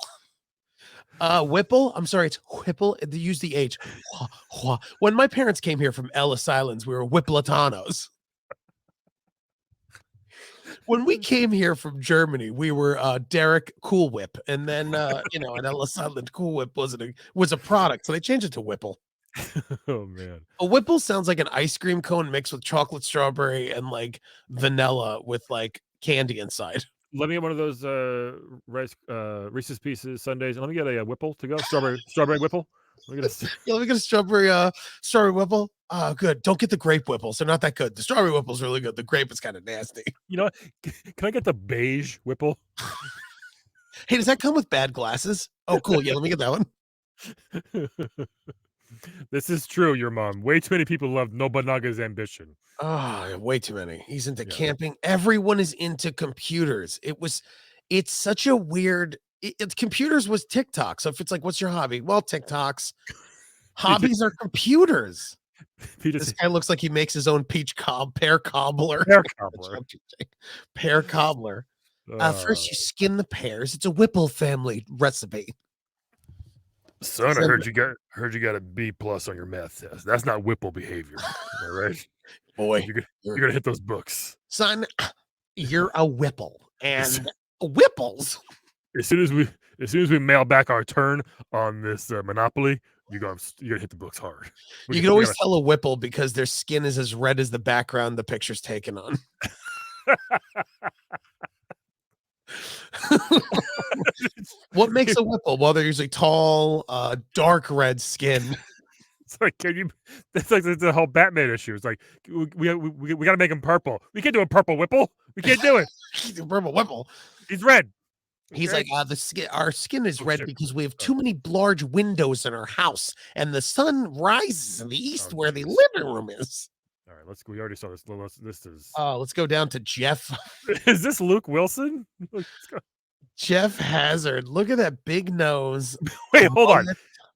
S1: Whipple. I'm sorry, it's Whipple. They use the H. When my parents came here from Ellis Islands, we were Whippletanos. When we came here from Germany, we were Derek Cool Whip, and then in Ellis Island, Cool Whip was a product, so they changed it to Whipple.
S2: Oh man,
S1: A Whipple sounds like an ice cream cone mixed with chocolate, strawberry, and like vanilla with like candy inside.
S2: let me get one of those Reese's Pieces Sundays, and let me get a Whipple to go. Strawberry Whipple. Let me get a
S1: Yeah, let me get a strawberry Whipple. Good. Don't get the grape Whipples. They're not that good. The strawberry Whipple's really good. The grape is kind of nasty.
S2: You know what? Can I get the beige Whipple?
S1: Hey, does that come with bad glasses? Oh, cool. Yeah, let me get that one.
S2: This is true, your mom. Way too many people love Nobunaga's ambition.
S1: Oh, way too many. He's into
S2: Yeah.
S1: camping. Everyone is into computers. It's such a weird. Computers was TikTok. So if it's like, what's your hobby? Well, TikToks. Hobbies are computers. This guy looks like he makes his own pear cobbler.
S2: Pear cobbler.
S1: Pear cobbler. First, you skin the pears. It's a Whipple family recipe.
S2: Son, I heard you got a B+ on your math test. That's not Whipple behavior. All right,
S1: Boy,
S2: you're gonna hit those books,
S1: son. You're a Whipple, and Whipples.
S2: As soon as we mail back our turn on this Monopoly, you're gonna hit the books hard.
S1: You can always tell a Whipple because their skin is as red as the background the picture's taken on. What makes a Whipple? Well, they're usually tall, dark red skin.
S2: It's like, that's like the whole Batman issue. It's like we got to make him purple. We can't do a purple Whipple. We can't do it.
S1: Purple Whipple.
S2: He's red.
S1: He's
S2: Okay.
S1: like, our skin is red because we have too many large windows in our house, and the sun rises in the east where the living room is.
S2: All right, let's go. We already saw this. This is.
S1: Let's go down to Jeff.
S2: Is this Luke Wilson?
S1: Jeff Hazard. Look at that big nose.
S2: Wait, hold on.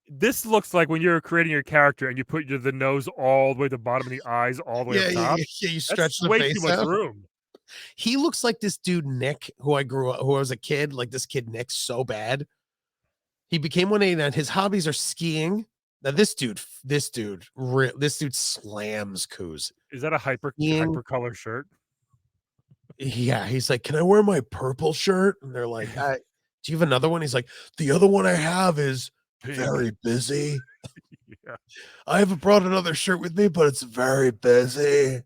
S2: This looks like when you're creating your character and you put the nose all the way to the bottom and the eyes all the way up top.
S1: Yeah, you stretch the
S2: way
S1: face
S2: too much
S1: out.
S2: room.
S1: He looks like this dude Nick, who I was a kid, like this kid Nick, so bad. He became 189. His hobbies are skiing. Now this dude slams coos.
S2: Is that a hyper color shirt?
S1: Yeah, he's like, can I wear my purple shirt? And they're like, do you have another one? He's like, the other one I have is very busy.
S2: Yeah.
S1: I haven't brought another shirt with me, but it's very busy.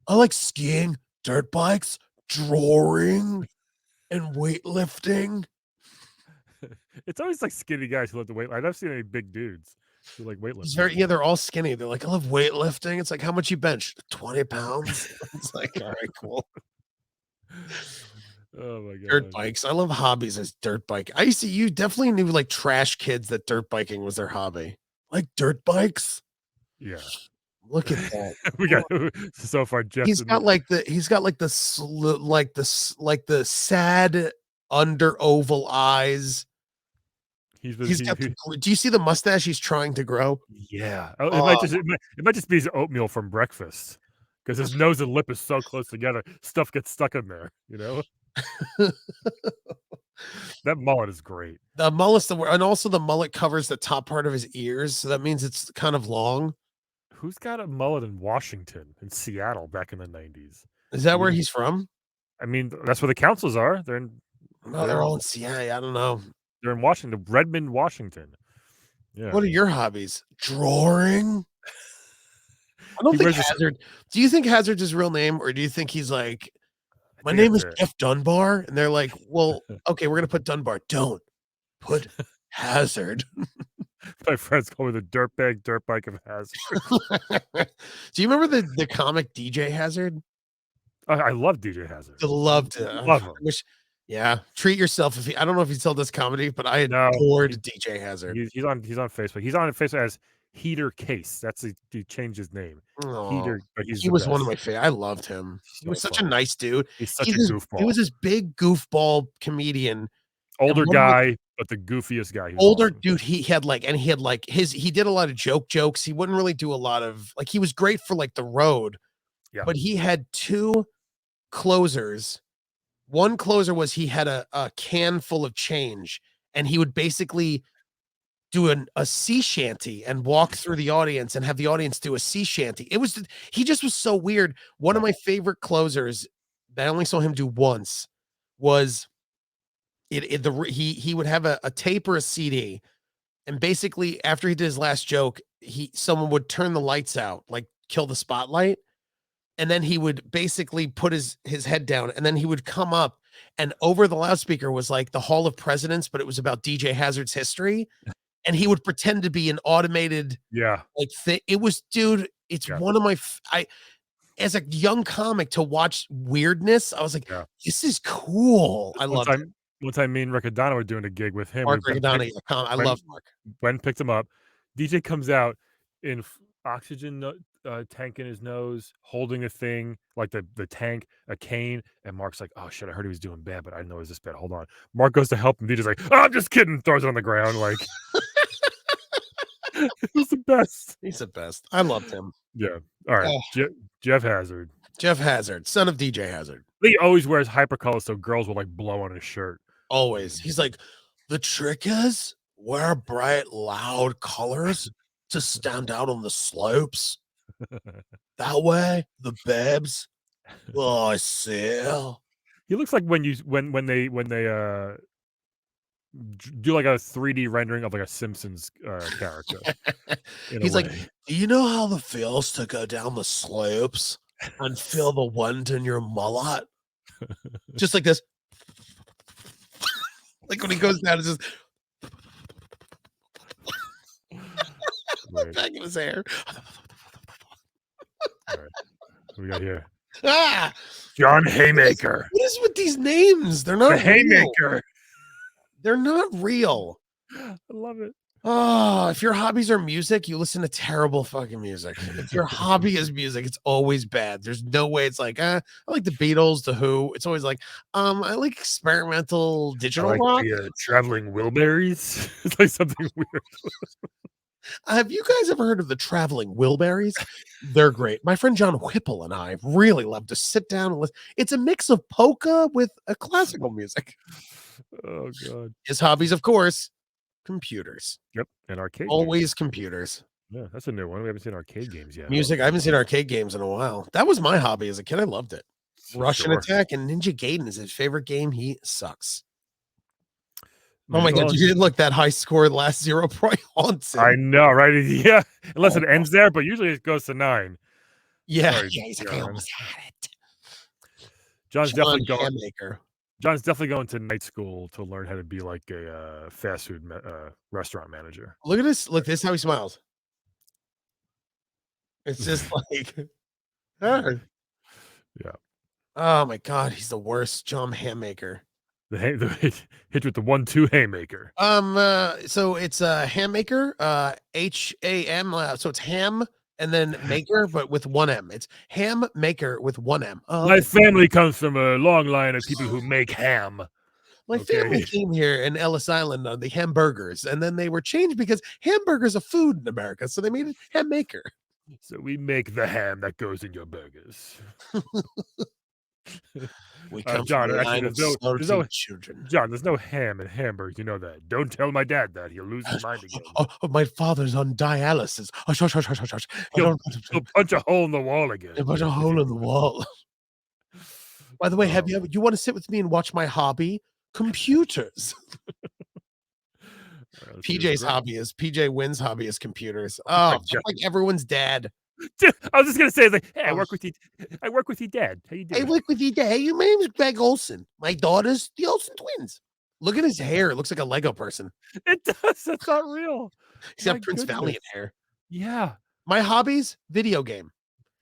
S1: I like skiing, dirt bikes, drawing, and weightlifting.
S2: It's always like skinny guys who love to weight. I've never seen any big dudes who like weightlifting.
S1: They're all skinny. They're like, I love weightlifting. It's like, how much you bench? 20 pounds. It's like, all right, cool.
S2: Oh my
S1: Dirt
S2: god.
S1: bikes. I love hobbies as dirt bike. I used to you definitely knew like trash kids that dirt biking was their hobby. Like dirt bikes?
S2: Yeah.
S1: Look at that.
S2: We got so far Jeff's
S1: He's
S2: in
S1: got like the sad under oval eyes.
S2: he's been
S1: He's got do you see the mustache he's trying to grow?
S2: yeah. Oh,
S1: Oh,
S2: it might just be his oatmeal from breakfast because his nose and lip is so close together, stuff gets stuck in there, you know? That mullet is great.
S1: the mullet's and also the mullet covers the top part of his ears, so that means it's kind of long.
S2: Who's got a mullet in Washington, in Seattle back in the 90s?
S1: Is that
S2: You
S1: where
S2: wouldn't
S1: he's from?
S2: I mean, that's where the councils are.
S1: No, they're all in Seattle. I don't know.
S2: They're in Washington, Redmond, Washington. Yeah.
S1: What are your hobbies? Drawing? I don't
S2: He
S1: think
S2: wears this
S1: Hazard. Do you think Hazard's his real name, or do you think he's like,
S2: I
S1: my
S2: think
S1: name
S2: that's
S1: is
S2: it.
S1: Jeff Dunbar? And they're like, well, okay, we're gonna put Dunbar. Don't put Hazard.
S2: My friends call me the dirtbag dirt bike of Hazard.
S1: Do you remember the comic DJ Hazard?
S2: I love DJ Hazard.
S1: I loved it. I
S2: Love him.
S1: wish, yeah. Treat yourself. If he, I don't know if he still does comedy, but I
S2: No,
S1: adored DJ Hazard.
S2: he's on Facebook. He's on Facebook as Heater Case. That's he changed his name.
S1: Aw,
S2: Heater, but he's
S1: he
S2: the
S1: was one of
S2: best.
S1: my favorite. I loved him. He
S2: So
S1: was such a
S2: funny.
S1: nice dude.
S2: He's such a
S1: He was
S2: goofball.
S1: this big goofball comedian.
S2: Older
S1: one of my
S2: guy, but the goofiest guy. He was
S1: older
S2: awesome.
S1: dude, he had like he did a lot of jokes. He wouldn't really do a lot of like he was great for like the road,
S2: Yeah.
S1: but he had two closers. One closer was he had a can full of change, and he would basically do a sea shanty and walk through the audience and have the audience do a sea shanty. He just was so weird. One of my favorite closers that I only saw him do once was he would have a tape or a CD, and basically after he did his last joke, someone would turn the lights out, like kill the spotlight, and then he would basically put his head down, and then he would come up, and over the loudspeaker was like the Hall of Presidents, but it was about DJ Hazard's history, and he would pretend to be an automated
S2: Yeah.
S1: like thing. It was, dude, it's
S2: Yeah.
S1: one of my I as a young comic to watch weirdness, I was like,
S2: Yeah.
S1: this is cool. I love it.
S2: One time me and Riccadonna were doing a gig with him.
S1: Mark
S2: when
S1: Riccadonna, I
S2: when
S1: love Mark.
S2: Gwen picked him up. DJ comes out in oxygen tank in his nose, holding a thing like the tank, a cane, and Mark's like, "Oh shit, I heard he was doing bad, but I didn't know it was this bad. Hold on." Mark goes to help him. DJ's like, "Oh, I'm just kidding." Throws it on the ground. Like, it was the best.
S1: He's the best. I loved him.
S2: Yeah. All right. Jeff Hazard.
S1: Jeff Hazard, son of DJ Hazard.
S2: He always wears hypercolor so girls will like blow on his shirt.
S1: Always. He's like, the trick is wear bright, loud colors to stand out on the slopes. That way, the babes will see.
S2: He looks like when they do like a 3D rendering of like a Simpsons character.
S1: He's like, do you know how it feels to go down the slopes and feel the wind in your mullet? Just like this. Like when he goes down, it's just back in his hair.
S2: All right. What we got here?
S1: Ah,
S2: John Haymaker.
S1: what is with these names? They're not
S2: The
S1: real.
S2: Haymaker.
S1: They're not real.
S2: I love it.
S1: Oh, if your hobbies are music, you listen to terrible fucking music. If your hobby is music, it's always bad. There's no way it's like, I like the Beatles, the Who. It's always like, I like experimental digital rock.
S2: The Traveling Wilburys. It's like something weird.
S1: Have you guys ever heard of the Traveling Wilburys? They're great. My friend John Whipple and I really love to sit down and listen. It's a mix of polka with a classical music.
S2: Oh god.
S1: His hobbies, of course, computers.
S2: Yep. And arcade.
S1: Always
S2: games.
S1: computers.
S2: Yeah, that's a new one. We haven't seen arcade games yet.
S1: Music. I haven't seen arcade games in a while. That was my hobby as a kid. I loved it. Russian Attack and Ninja Gaiden is his favorite game. He sucks. Oh my god, you didn't look that high score last 0 point haunts him.
S2: I know, right? Yeah. Unless it ends there, but usually it goes to 9.
S1: Yeah.
S2: Sorry,
S1: Yeah, he's like, I almost had it.
S2: John's definitely going.
S1: Haymaker.
S2: John's definitely going to night school to learn how to be like a fast food restaurant manager.
S1: Look at this. Look, this is how he smiles. It's just like,
S2: Yeah.
S1: Oh my god, he's the worst. John Hammaker.
S2: The hit with the 1-2 haymaker.
S1: So it's Hammaker, Ham, so it's ham and then maker, but with one M. It's ham maker with one M. Oh,
S2: My
S1: okay.
S2: family comes from a long line of people who make ham.
S1: My family came here in Ellis Island on the hamburgers, and then they were changed because hamburgers are food in America, so they made it ham maker.
S2: So we make the ham that goes in your burgers.
S1: We come
S2: John,
S1: from a
S2: actually,
S1: line of
S2: there's no
S1: salty children.
S2: John, there's no ham in hamburgers. You know that. Don't tell my dad that. He'll lose his mind again.
S1: My father's on dialysis. Hush, hush, hush, hush, hush, hush.
S2: He'll punch a hole in the wall again.
S1: Punch a hole in the wall. By the way, you want to sit with me and watch my hobby? Computers. PJ Wynn's hobby is computers. Oh, just like everyone's dad.
S2: I was just gonna say, like, hey, I work with you, Dad. How you doing?
S1: I work with you, Dad. Hey, my name is Greg Olson. My daughter's the Olson twins. Look at his hair. It looks like a Lego person.
S2: It does. That's not real.
S1: He's got Prince Valiant hair.
S2: Yeah.
S1: My hobbies, video game.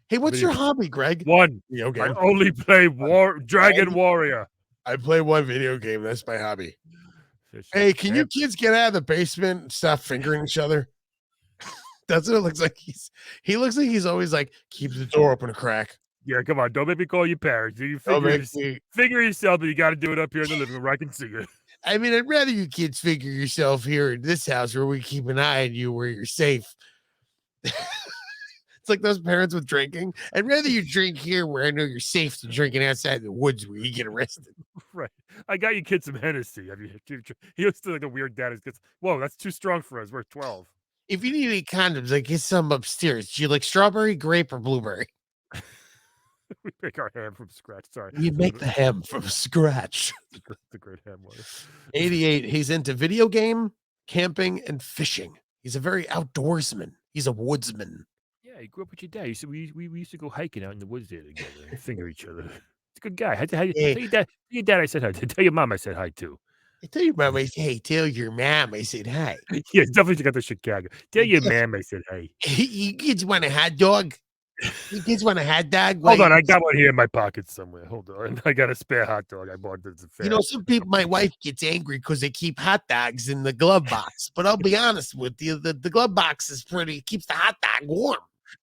S1: Hey, what's your hobby, Greg?
S2: One.
S1: Video game.
S2: I only play Dragon Warrior.
S1: I play one video game. That's my hobby. Hey, can you kids get out of the basement and stop fingering each other? That's what it looks like. He looks like he's always like, keep the door open a crack.
S2: Yeah, come on. Don't make me call you parents. You figure yourself, but you got to do it up here in the living room where I can see you.
S1: I mean, I'd rather you kids figure yourself here in this house where we keep an eye on you, where you're safe. It's like those parents with drinking. I'd rather you drink here where I know you're safe than drinking outside in the woods where you get arrested.
S2: Right. I got you kids some Hennessy. I mean, he looks like a weird dad. Whoa, that's too strong for us. We're 12.
S1: If you need any condoms, like get some upstairs. Do you like strawberry, grape, or blueberry?
S2: We make our ham from scratch. Sorry.
S1: You make the ham from scratch.
S2: The great ham was.
S1: 88. He's into video game, camping, and fishing. He's a very outdoorsman. He's a woodsman.
S2: Yeah, he grew up with your dad. We used to go hiking out in the woods there together and finger each other. He's a good guy. Tell your dad I said hi. Tell your mom I said hi too.
S1: I tell your mom I said, hey, tell your mom I said hi.
S2: Yeah, definitely got the Chicago. Tell your mom I said hi.
S1: You kids want a hot dog? You kids want a hot dog?
S2: Hold on, I got one here in my pocket somewhere. Hold on. I got a spare hot dog I bought at the fair.
S1: You know, some people, my wife gets angry because they keep hot dogs in the glove box. But I'll be honest with you, the glove box is keeps the hot dog warm.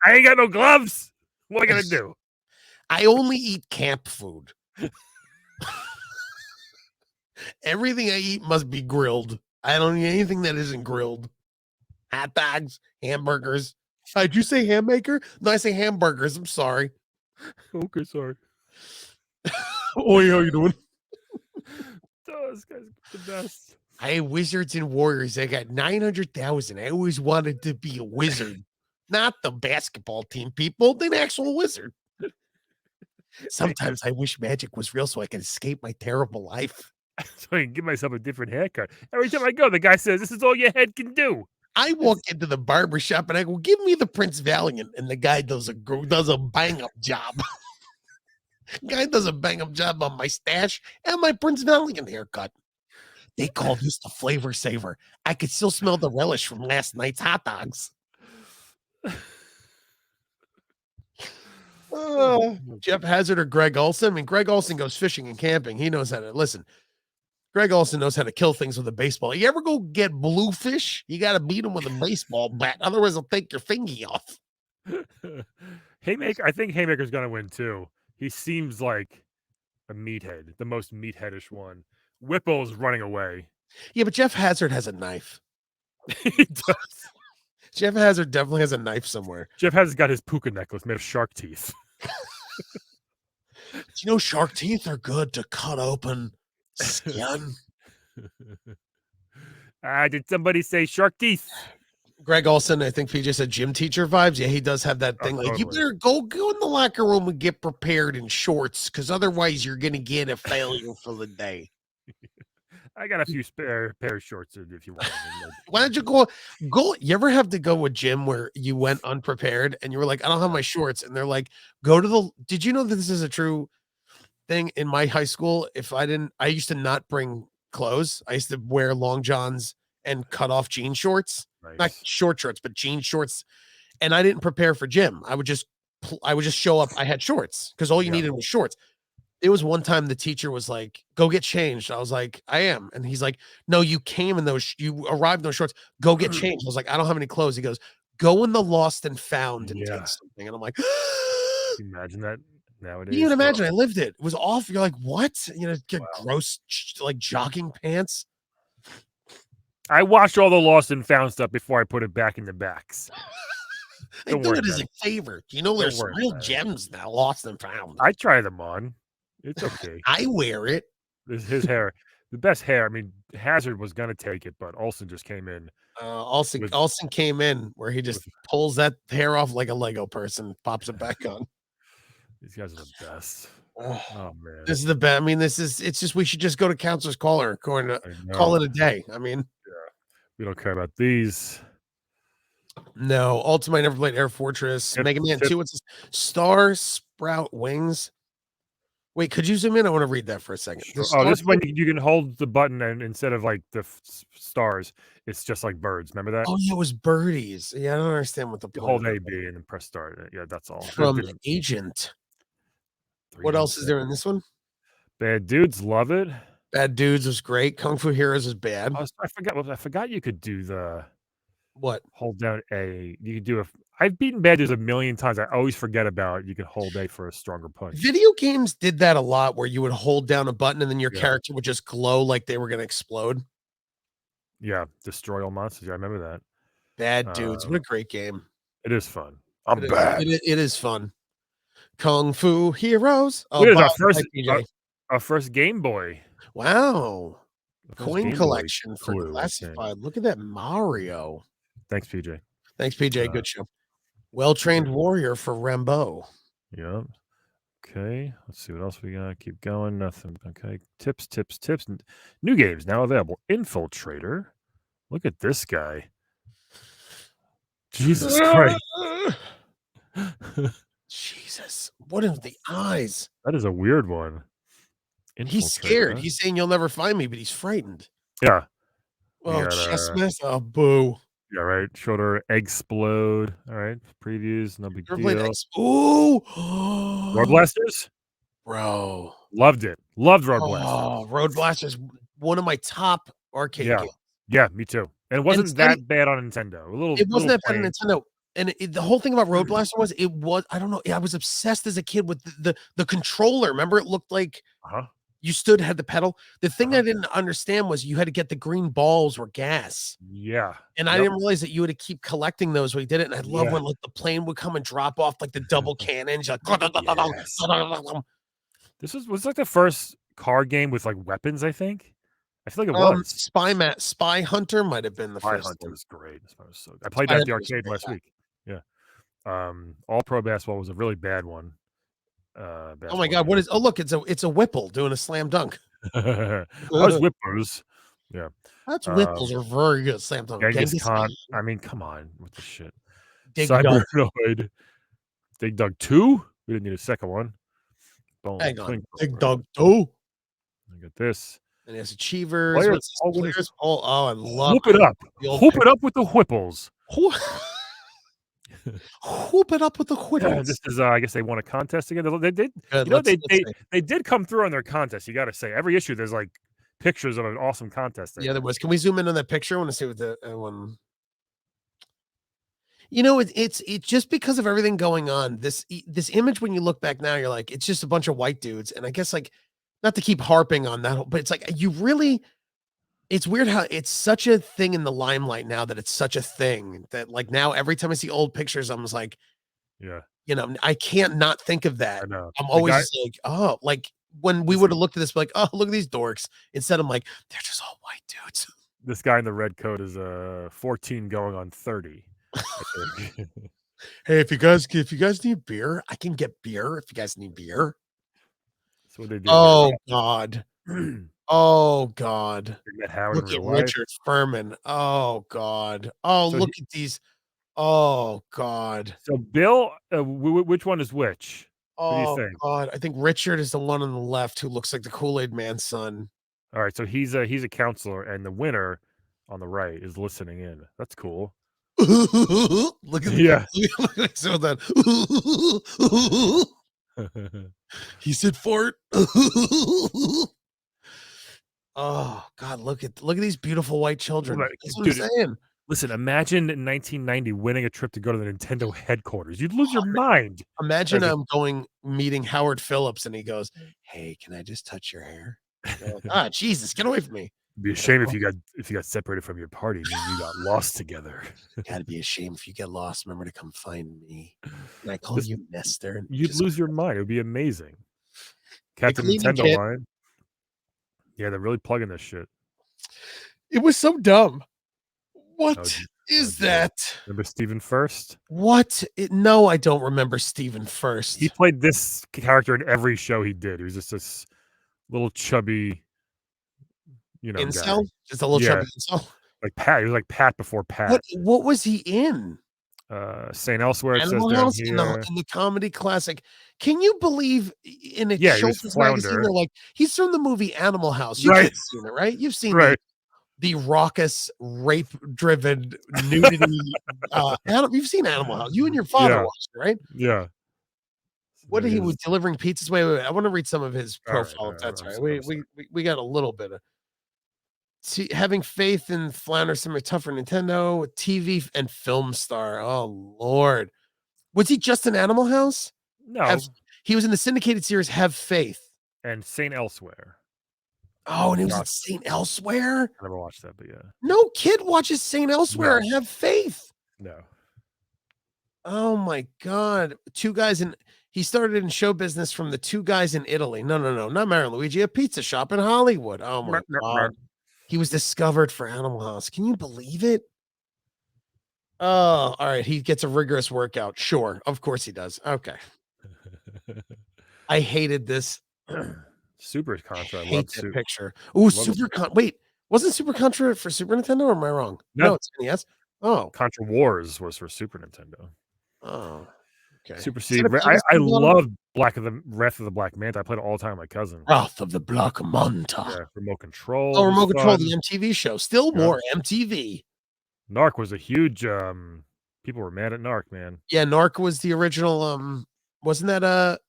S2: I ain't got no gloves. What am I gonna do?
S1: I only eat camp food. Everything I eat must be grilled. I don't eat anything that isn't grilled. Hot dogs, hamburgers. Did you say ham maker? No, I say hamburgers. I'm sorry.
S2: Okay, sorry.
S1: Oi, how you doing?
S2: This guy's the best.
S1: Hey, Wizards and Warriors. I got 900,000. I always wanted to be a wizard. Not the basketball team people, the actual wizard. Sometimes I wish magic was real so I could escape my terrible life.
S2: So I can give myself a different haircut. Every time I go, the guy says, this is all your head can do.
S1: I walk into the barber shop and I go, give me the Prince Valiant. And the guy does a bang-up job. Guy does a bang-up job on my stash and my Prince Valiant haircut. They call this the flavor saver. I could still smell the relish from last night's hot dogs. Jeff Hazard or Greg Olson? I mean, Greg Olson goes fishing and camping. He knows how to listen. Greg Olson knows how to kill things with a baseball. You ever go get bluefish? You got to beat them with a baseball bat. Otherwise, they'll take your fingy off.
S2: Haymaker. I think Haymaker's going to win, too. He seems like a meathead, the most meatheadish one. Whipple's running away.
S1: Yeah, but Jeff Hazard has a knife.
S2: He does.
S1: Jeff Hazard definitely has a knife somewhere.
S2: Jeff Hazard's got his puka necklace made of shark teeth.
S1: Do you know shark teeth are good to cut open skin?
S2: Did somebody say shark teeth?
S1: Greg Olson, I think PJ said gym teacher vibes. Yeah, he does have that thing. Like, you better go in the locker room and get prepared in shorts, because otherwise you're going to get a failure for the day.
S2: I got a few spare pair of shorts if you want.
S1: Why don't you go? You ever have to go to a gym where you went unprepared and you were like, I don't have my shorts. And they're like, did you know that this is a true thing in my high school? I used to not bring clothes. I used to wear long johns and cut off jean shorts, not short shorts, but jean shorts. And I didn't prepare for gym. I would just show up. I had shorts because all you needed was shorts. It was one time the teacher was like, "Go get changed." I was like, "I am." And he's like, "No, you came in those you arrived in those shorts. Go get changed." I was like, "I don't have any clothes." He goes, "Go in the lost and found and take
S2: Yeah.
S1: something." And I'm like,
S2: Can you imagine that
S1: can you even
S2: nowadays? Oh,
S1: imagine? I lived it. It was awful. You're like, "What?" Get
S2: wow.
S1: gross like jogging pants.
S2: I watched all the Lost and Found stuff before I put it back in the backs.
S1: I
S2: Don't
S1: do
S2: worry
S1: it as
S2: about
S1: a
S2: it.
S1: favor. You know,
S2: Don't
S1: there's some
S2: worry
S1: real
S2: about it.
S1: gems now, lost and found.
S2: I try them on. It's okay.
S1: I wear it.
S2: His hair, the best hair. I mean, Hazard was gonna take it, but Olsen just came in
S1: Olsen
S2: with
S1: Olsen came in where he just
S2: with
S1: pulls that hair off like a Lego person, pops it back on.
S2: these guys are the best.
S1: Ugh.
S2: Oh man,
S1: This is the best. I mean, it's just we should just go to counselor's caller according to
S2: I
S1: call
S2: know.
S1: it a day. I mean,
S2: We don't care about these.
S1: no, Ultimate never played Air Fortress,
S2: Tip,
S1: Mega Man
S2: tip.
S1: 2. What's this? Star Sprout Wings. Wait, could you zoom in? I want to read that for a second. The
S2: Sure. Oh,
S1: Star
S2: this is when you can hold the button and instead of like the stars, it's just like birds. Remember that?
S1: Oh, yeah, it was birdies. Yeah, I don't understand what the
S2: You
S1: point
S2: hold
S1: of
S2: A,
S1: it
S2: B, and then press start. Yeah, that's all. There's
S1: from
S2: different
S1: Agent. What else is
S2: 317.
S1: there in this one?
S2: Bad dudes love it.
S1: Bad Dudes was great. Kung Fu Heroes is bad.
S2: I forgot. I forgot you could do the
S1: What?
S2: hold down A. You could do a. I've beaten bad dudes a million times. I always forget about it. You can hold A for a stronger punch.
S1: Video games did that a lot where you would hold down a button and then your
S2: Yeah,
S1: character would just glow like they were going to explode.
S2: yeah. Destroy all monsters. Yeah, I remember that.
S1: Bad Dudes. What a great game.
S2: It is fun.
S1: It
S2: I'm
S1: is.
S2: bad.
S1: It is fun. Kung Fu Heroes. Oh,
S2: Look at
S1: Bob.
S2: our
S1: Hi,
S2: first
S1: PJ.
S2: our first Game Boy.
S1: Wow.
S2: The first
S1: Coin
S2: Game Boy
S1: collection for
S2: clue, I think.
S1: classified. Look at that Mario.
S2: Thanks, PJ.
S1: Thanks, PJ. Good show. Well-trained warrior for Rambo.
S2: Yeah. Okay. Let's see what else we got. Keep going. Nothing. Okay. Tips. New games now available. Infiltrator. Look at this guy. Jesus Christ.
S1: Jesus. What are the eyes?
S2: That is a weird one.
S1: He's
S2: Infiltrator.
S1: scared.
S2: Huh?
S1: He's saying you'll never find me, but he's frightened.
S2: Yeah.
S1: Oh, chest mess. Oh, boo.
S2: Yeah, right. Shoulder explode. All right. Previews. No big
S1: Ever played
S2: deal.
S1: X? Ooh.
S2: Road Blasters.
S1: Bro.
S2: Loved it. Loved Road Blasters.
S1: Oh, Road Blasters, one of my top arcade
S2: Yeah.
S1: games.
S2: Yeah, me too. And it wasn't that bad on Nintendo.
S1: It wasn't that bad on
S2: plain.
S1: Nintendo. And the whole thing about Road Blaster was I don't know. I was obsessed as a kid with the controller. Remember, it looked like
S2: Uh-huh.
S1: you had the pedal. The thing I didn't understand was you had to get the green balls were gas.
S2: Yeah.
S1: And I didn't realize that you had to keep collecting those when you did it. And I love when like the plane would come and drop off like the double cannons. Like,
S2: Yes. This was like the first car game with like weapons, I think. I feel like it was.
S1: Spy Hunter might have been the
S2: Spy
S1: first
S2: Hunter
S1: one.
S2: was great. I played
S1: Spy
S2: that at the
S1: Hunter was
S2: arcade last week. Yeah. All Pro Basketball was a really bad one.
S1: Oh my god, what is look, it's a Whipple doing a slam dunk.
S2: Those Whippers. Yeah.
S1: That's Whipples are very good. Slam dunk.
S2: Genghis Khan. I mean, come on with the shit.
S1: Dig Dug.
S2: Cybernoid. Dig Dug 2. We didn't need a second one. Boom.
S1: Hang on.
S2: Twinkle,
S1: Dig
S2: right?
S1: Dug 2.
S2: Look at this.
S1: And it's Achievers.
S2: Players
S1: What's this?
S2: always
S1: Players. Oh, I love
S2: Whoop it up.
S1: the old
S2: Whoop it up with the Whipples.
S1: Whoop it up with the
S2: Yeah,
S1: Whipples.
S2: this is, I guess they won a contest again. They did.
S1: Good,
S2: You know,
S1: let's see.
S2: they did come through on their contest. You got to say, every issue there's like pictures of an awesome contest.
S1: Yeah, there was. Can we zoom in on that picture? I want to see what the one. You know, it's just because of everything going on. This image, when you look back now, you're like, it's just a bunch of white dudes. And I guess like, not to keep harping on that, but it's like you really. It's weird how it's such a thing in the limelight now that it's such a thing that like now every time I see old pictures, I'm just like,
S2: Yeah,
S1: you know, I can't not think of that.
S2: I know.
S1: I'm always just like, oh, like when we would have looked at this, like, oh, look at these dorks. Instead, I'm like, they're just all white dudes.
S2: This guy in the red coat is 14 going on 30.
S1: Hey, if you guys need beer, I can get beer. If you guys need beer.
S2: That's what they do.
S1: Oh God. Oh God. Look at Richard Furman. Oh God. Oh, so look at these. Oh God.
S2: So Bill, which one is which? What do you think?
S1: God. I think Richard is the one on the left who looks like the Kool-Aid Man's son.
S2: All right, so he's a counselor, and the winner on the right is listening in. That's cool.
S1: Look at
S2: yeah.
S1: Look at that. He said fart. Oh God, look at these beautiful white children.
S2: Well,
S1: That's what I'm
S2: dude,
S1: saying.
S2: listen, imagine in 1990 winning a trip to go to the Nintendo headquarters. You'd lose your mind.
S1: Imagine
S2: As a
S1: I'm going meeting Howard Phillips and he goes, "Hey, can I just touch your hair?" You're like, ah, Jesus, get away from me.
S2: It'd be a shame if you got separated from your party and you got lost together.
S1: Gotta be a shame if you get lost. Remember to come find me. And I call
S2: This
S1: you Mister.
S2: You'd
S1: Just
S2: lose your mind. It would be amazing.
S1: the
S2: Captain
S1: cleaning
S2: Nintendo
S1: kit.
S2: line. Yeah, they're really plugging this shit.
S1: It was so dumb.
S2: Oh,
S1: What is
S2: dear.
S1: that?
S2: Remember Stephen First?
S1: No, I don't remember Stephen First.
S2: He played this character in every show he did. He was just this little chubby, guy.
S1: Incel? Just a little
S2: Yeah.
S1: chubby incel.
S2: Like Pat. He was like Pat before Pat.
S1: What was he in?
S2: St. Elsewhere, it says
S1: Animal
S2: down
S1: House in
S2: here.
S1: the comedy classic. Can you believe in a
S2: Yeah, he was
S1: children's magazine?
S2: Flounder.
S1: They're like, he's from the movie Animal House. You
S2: Right.
S1: have seen it, right? You've seen
S2: Right.
S1: the raucous, rape-driven nudity. You've seen Animal House. You and your father
S2: Yeah.
S1: watched it, right?
S2: Yeah.
S1: What
S2: There
S1: he
S2: it
S1: was
S2: is.
S1: delivering pizzas. Wait. I want to read some of his
S2: All right,
S1: profile. If that's
S2: I'm
S1: right.
S2: sorry.
S1: We got a little bit of. See, having faith in Flounder, Summer Tougher Nintendo, TV and film star. Oh Lord, was he just in Animal House?
S2: No.
S1: He was in the syndicated series Have Faith.
S2: And St. Elsewhere.
S1: Oh, and he was in
S2: Gosh.
S1: Saint Elsewhere.
S2: I never watched that, but yeah.
S1: No kid watches Saint Elsewhere
S2: No.
S1: and Have Faith.
S2: No.
S1: Oh my God, he started in show business from the Two Guys in Italy. No, not Mario and Luigi, a pizza shop in Hollywood. Oh my God. He was discovered for Animal House. Can you believe it? Oh, all right. He gets a rigorous workout. Sure. Of course he does. Okay. I hated this.
S2: Super Contra. I
S1: Hate
S2: love
S1: that
S2: Super.
S1: picture. Ooh, Wait, wasn't Super Contra for Super Nintendo or am I wrong?
S2: No.
S1: It's NES. Oh.
S2: Contra Wars was for Super Nintendo.
S1: Oh. Okay.
S2: Super C. I love Wrath of the Black Manta. I played it all the time with my cousin.
S1: Wrath of the Black Manta.
S2: Yeah, remote control.
S1: Oh, remote control, the MTV show. Still more MTV.
S2: Narc was a huge people were mad at Narc, man.
S1: Yeah, Narc was the original wasn't that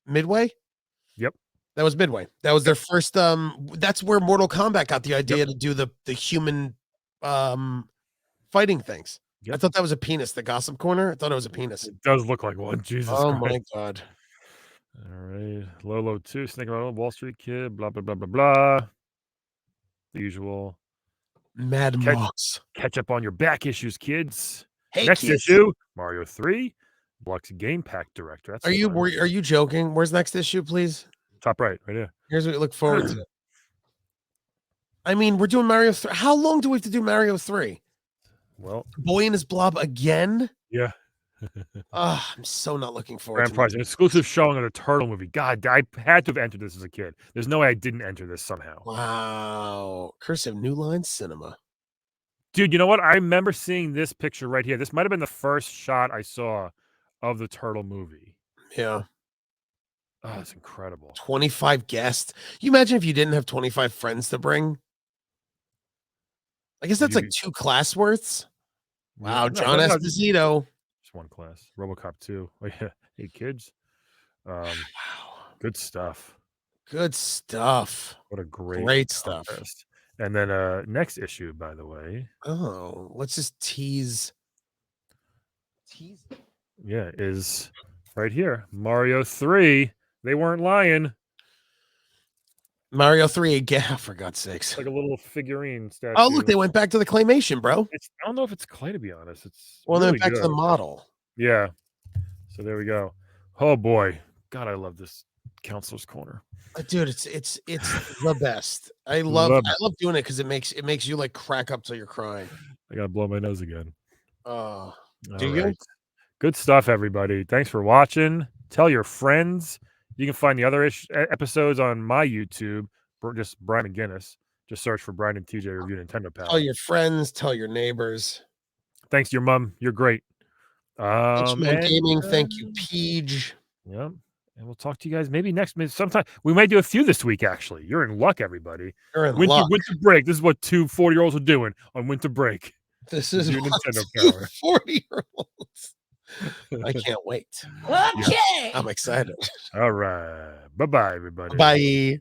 S1: Midway?
S2: Yep.
S1: That was Midway. That was their first that's where Mortal Kombat got the idea to do the human fighting things.
S2: Yep.
S1: I thought that was a penis, the Gossip Corner. I thought it was a penis.
S2: It does look like one. Jesus
S1: Oh
S2: Christ.
S1: my God.
S2: All right. Lolo 2, Snake Oil, Wall Street Kid, blah, blah, blah, blah, blah. The usual.
S1: Mad Mox.
S2: Catch up on your back issues, kids.
S1: Hey,
S2: next
S1: kids.
S2: issue, Mario 3, Blux Game Pack Director. That's
S1: are you joking? Where's next issue, please?
S2: Top right here.
S1: Here's what we look forward to. I mean, we're doing Mario 3. How long do we have to do Mario 3?
S2: Well,
S1: Boy and His Blob again?
S2: Yeah.
S1: I'm so not looking forward
S2: Grand Prize, an exclusive showing of the Turtle movie. God, I had to have entered this as a kid. There's no way I didn't enter this somehow.
S1: Wow. Cursive New Line Cinema.
S2: Dude, you know what? I remember seeing this picture right here. This might have been the first shot I saw of the Turtle movie.
S1: Yeah.
S2: Oh, that's incredible.
S1: 25 guests. You imagine if you didn't have 25 friends to bring? I guess that's like 2 class worths. Wow, John Esposito.
S2: Just one class. RoboCop 2. Oh, yeah. 8 kids. Wow. Good stuff.
S1: Good stuff.
S2: What a great
S1: stuff.
S2: And then next issue, by the way.
S1: Oh, let's just tease.
S2: Yeah, is right here. Mario 3. They weren't lying.
S1: Mario 3 again, for God's sakes.
S2: Like a little figurine statue.
S1: Oh, look, they went back to the claymation, bro.
S2: I don't know if it's clay, to be honest. It's
S1: well,
S2: really
S1: they went back to the model.
S2: Yeah. So there we go. Oh boy. God, I love this Counselor's Corner.
S1: Dude, it's the best. I love doing it because it makes you like crack up till you're crying.
S2: I gotta blow my nose again.
S1: Do
S2: you? Good stuff, everybody. Thanks for watching. Tell your friends. You can find the other episodes on my YouTube. Just Brian McGinnis. Just search for Brian and TJ Review Nintendo Power.
S1: Tell your friends. Tell your neighbors.
S2: Thanks to your mom. You're great.
S1: Gaming. Thank you, Peach.
S2: Yep. And we'll talk to you guys maybe sometime. We might do a few this week, actually. You're in luck, everybody.
S1: You're in luck.
S2: Winter break. This is what 2 40-year-olds are doing on winter break.
S1: This is
S2: Nintendo Power.
S1: 40-year-olds. I can't wait.
S3: Okay.
S1: I'm excited.
S2: All right. Bye bye, everybody.
S1: Bye.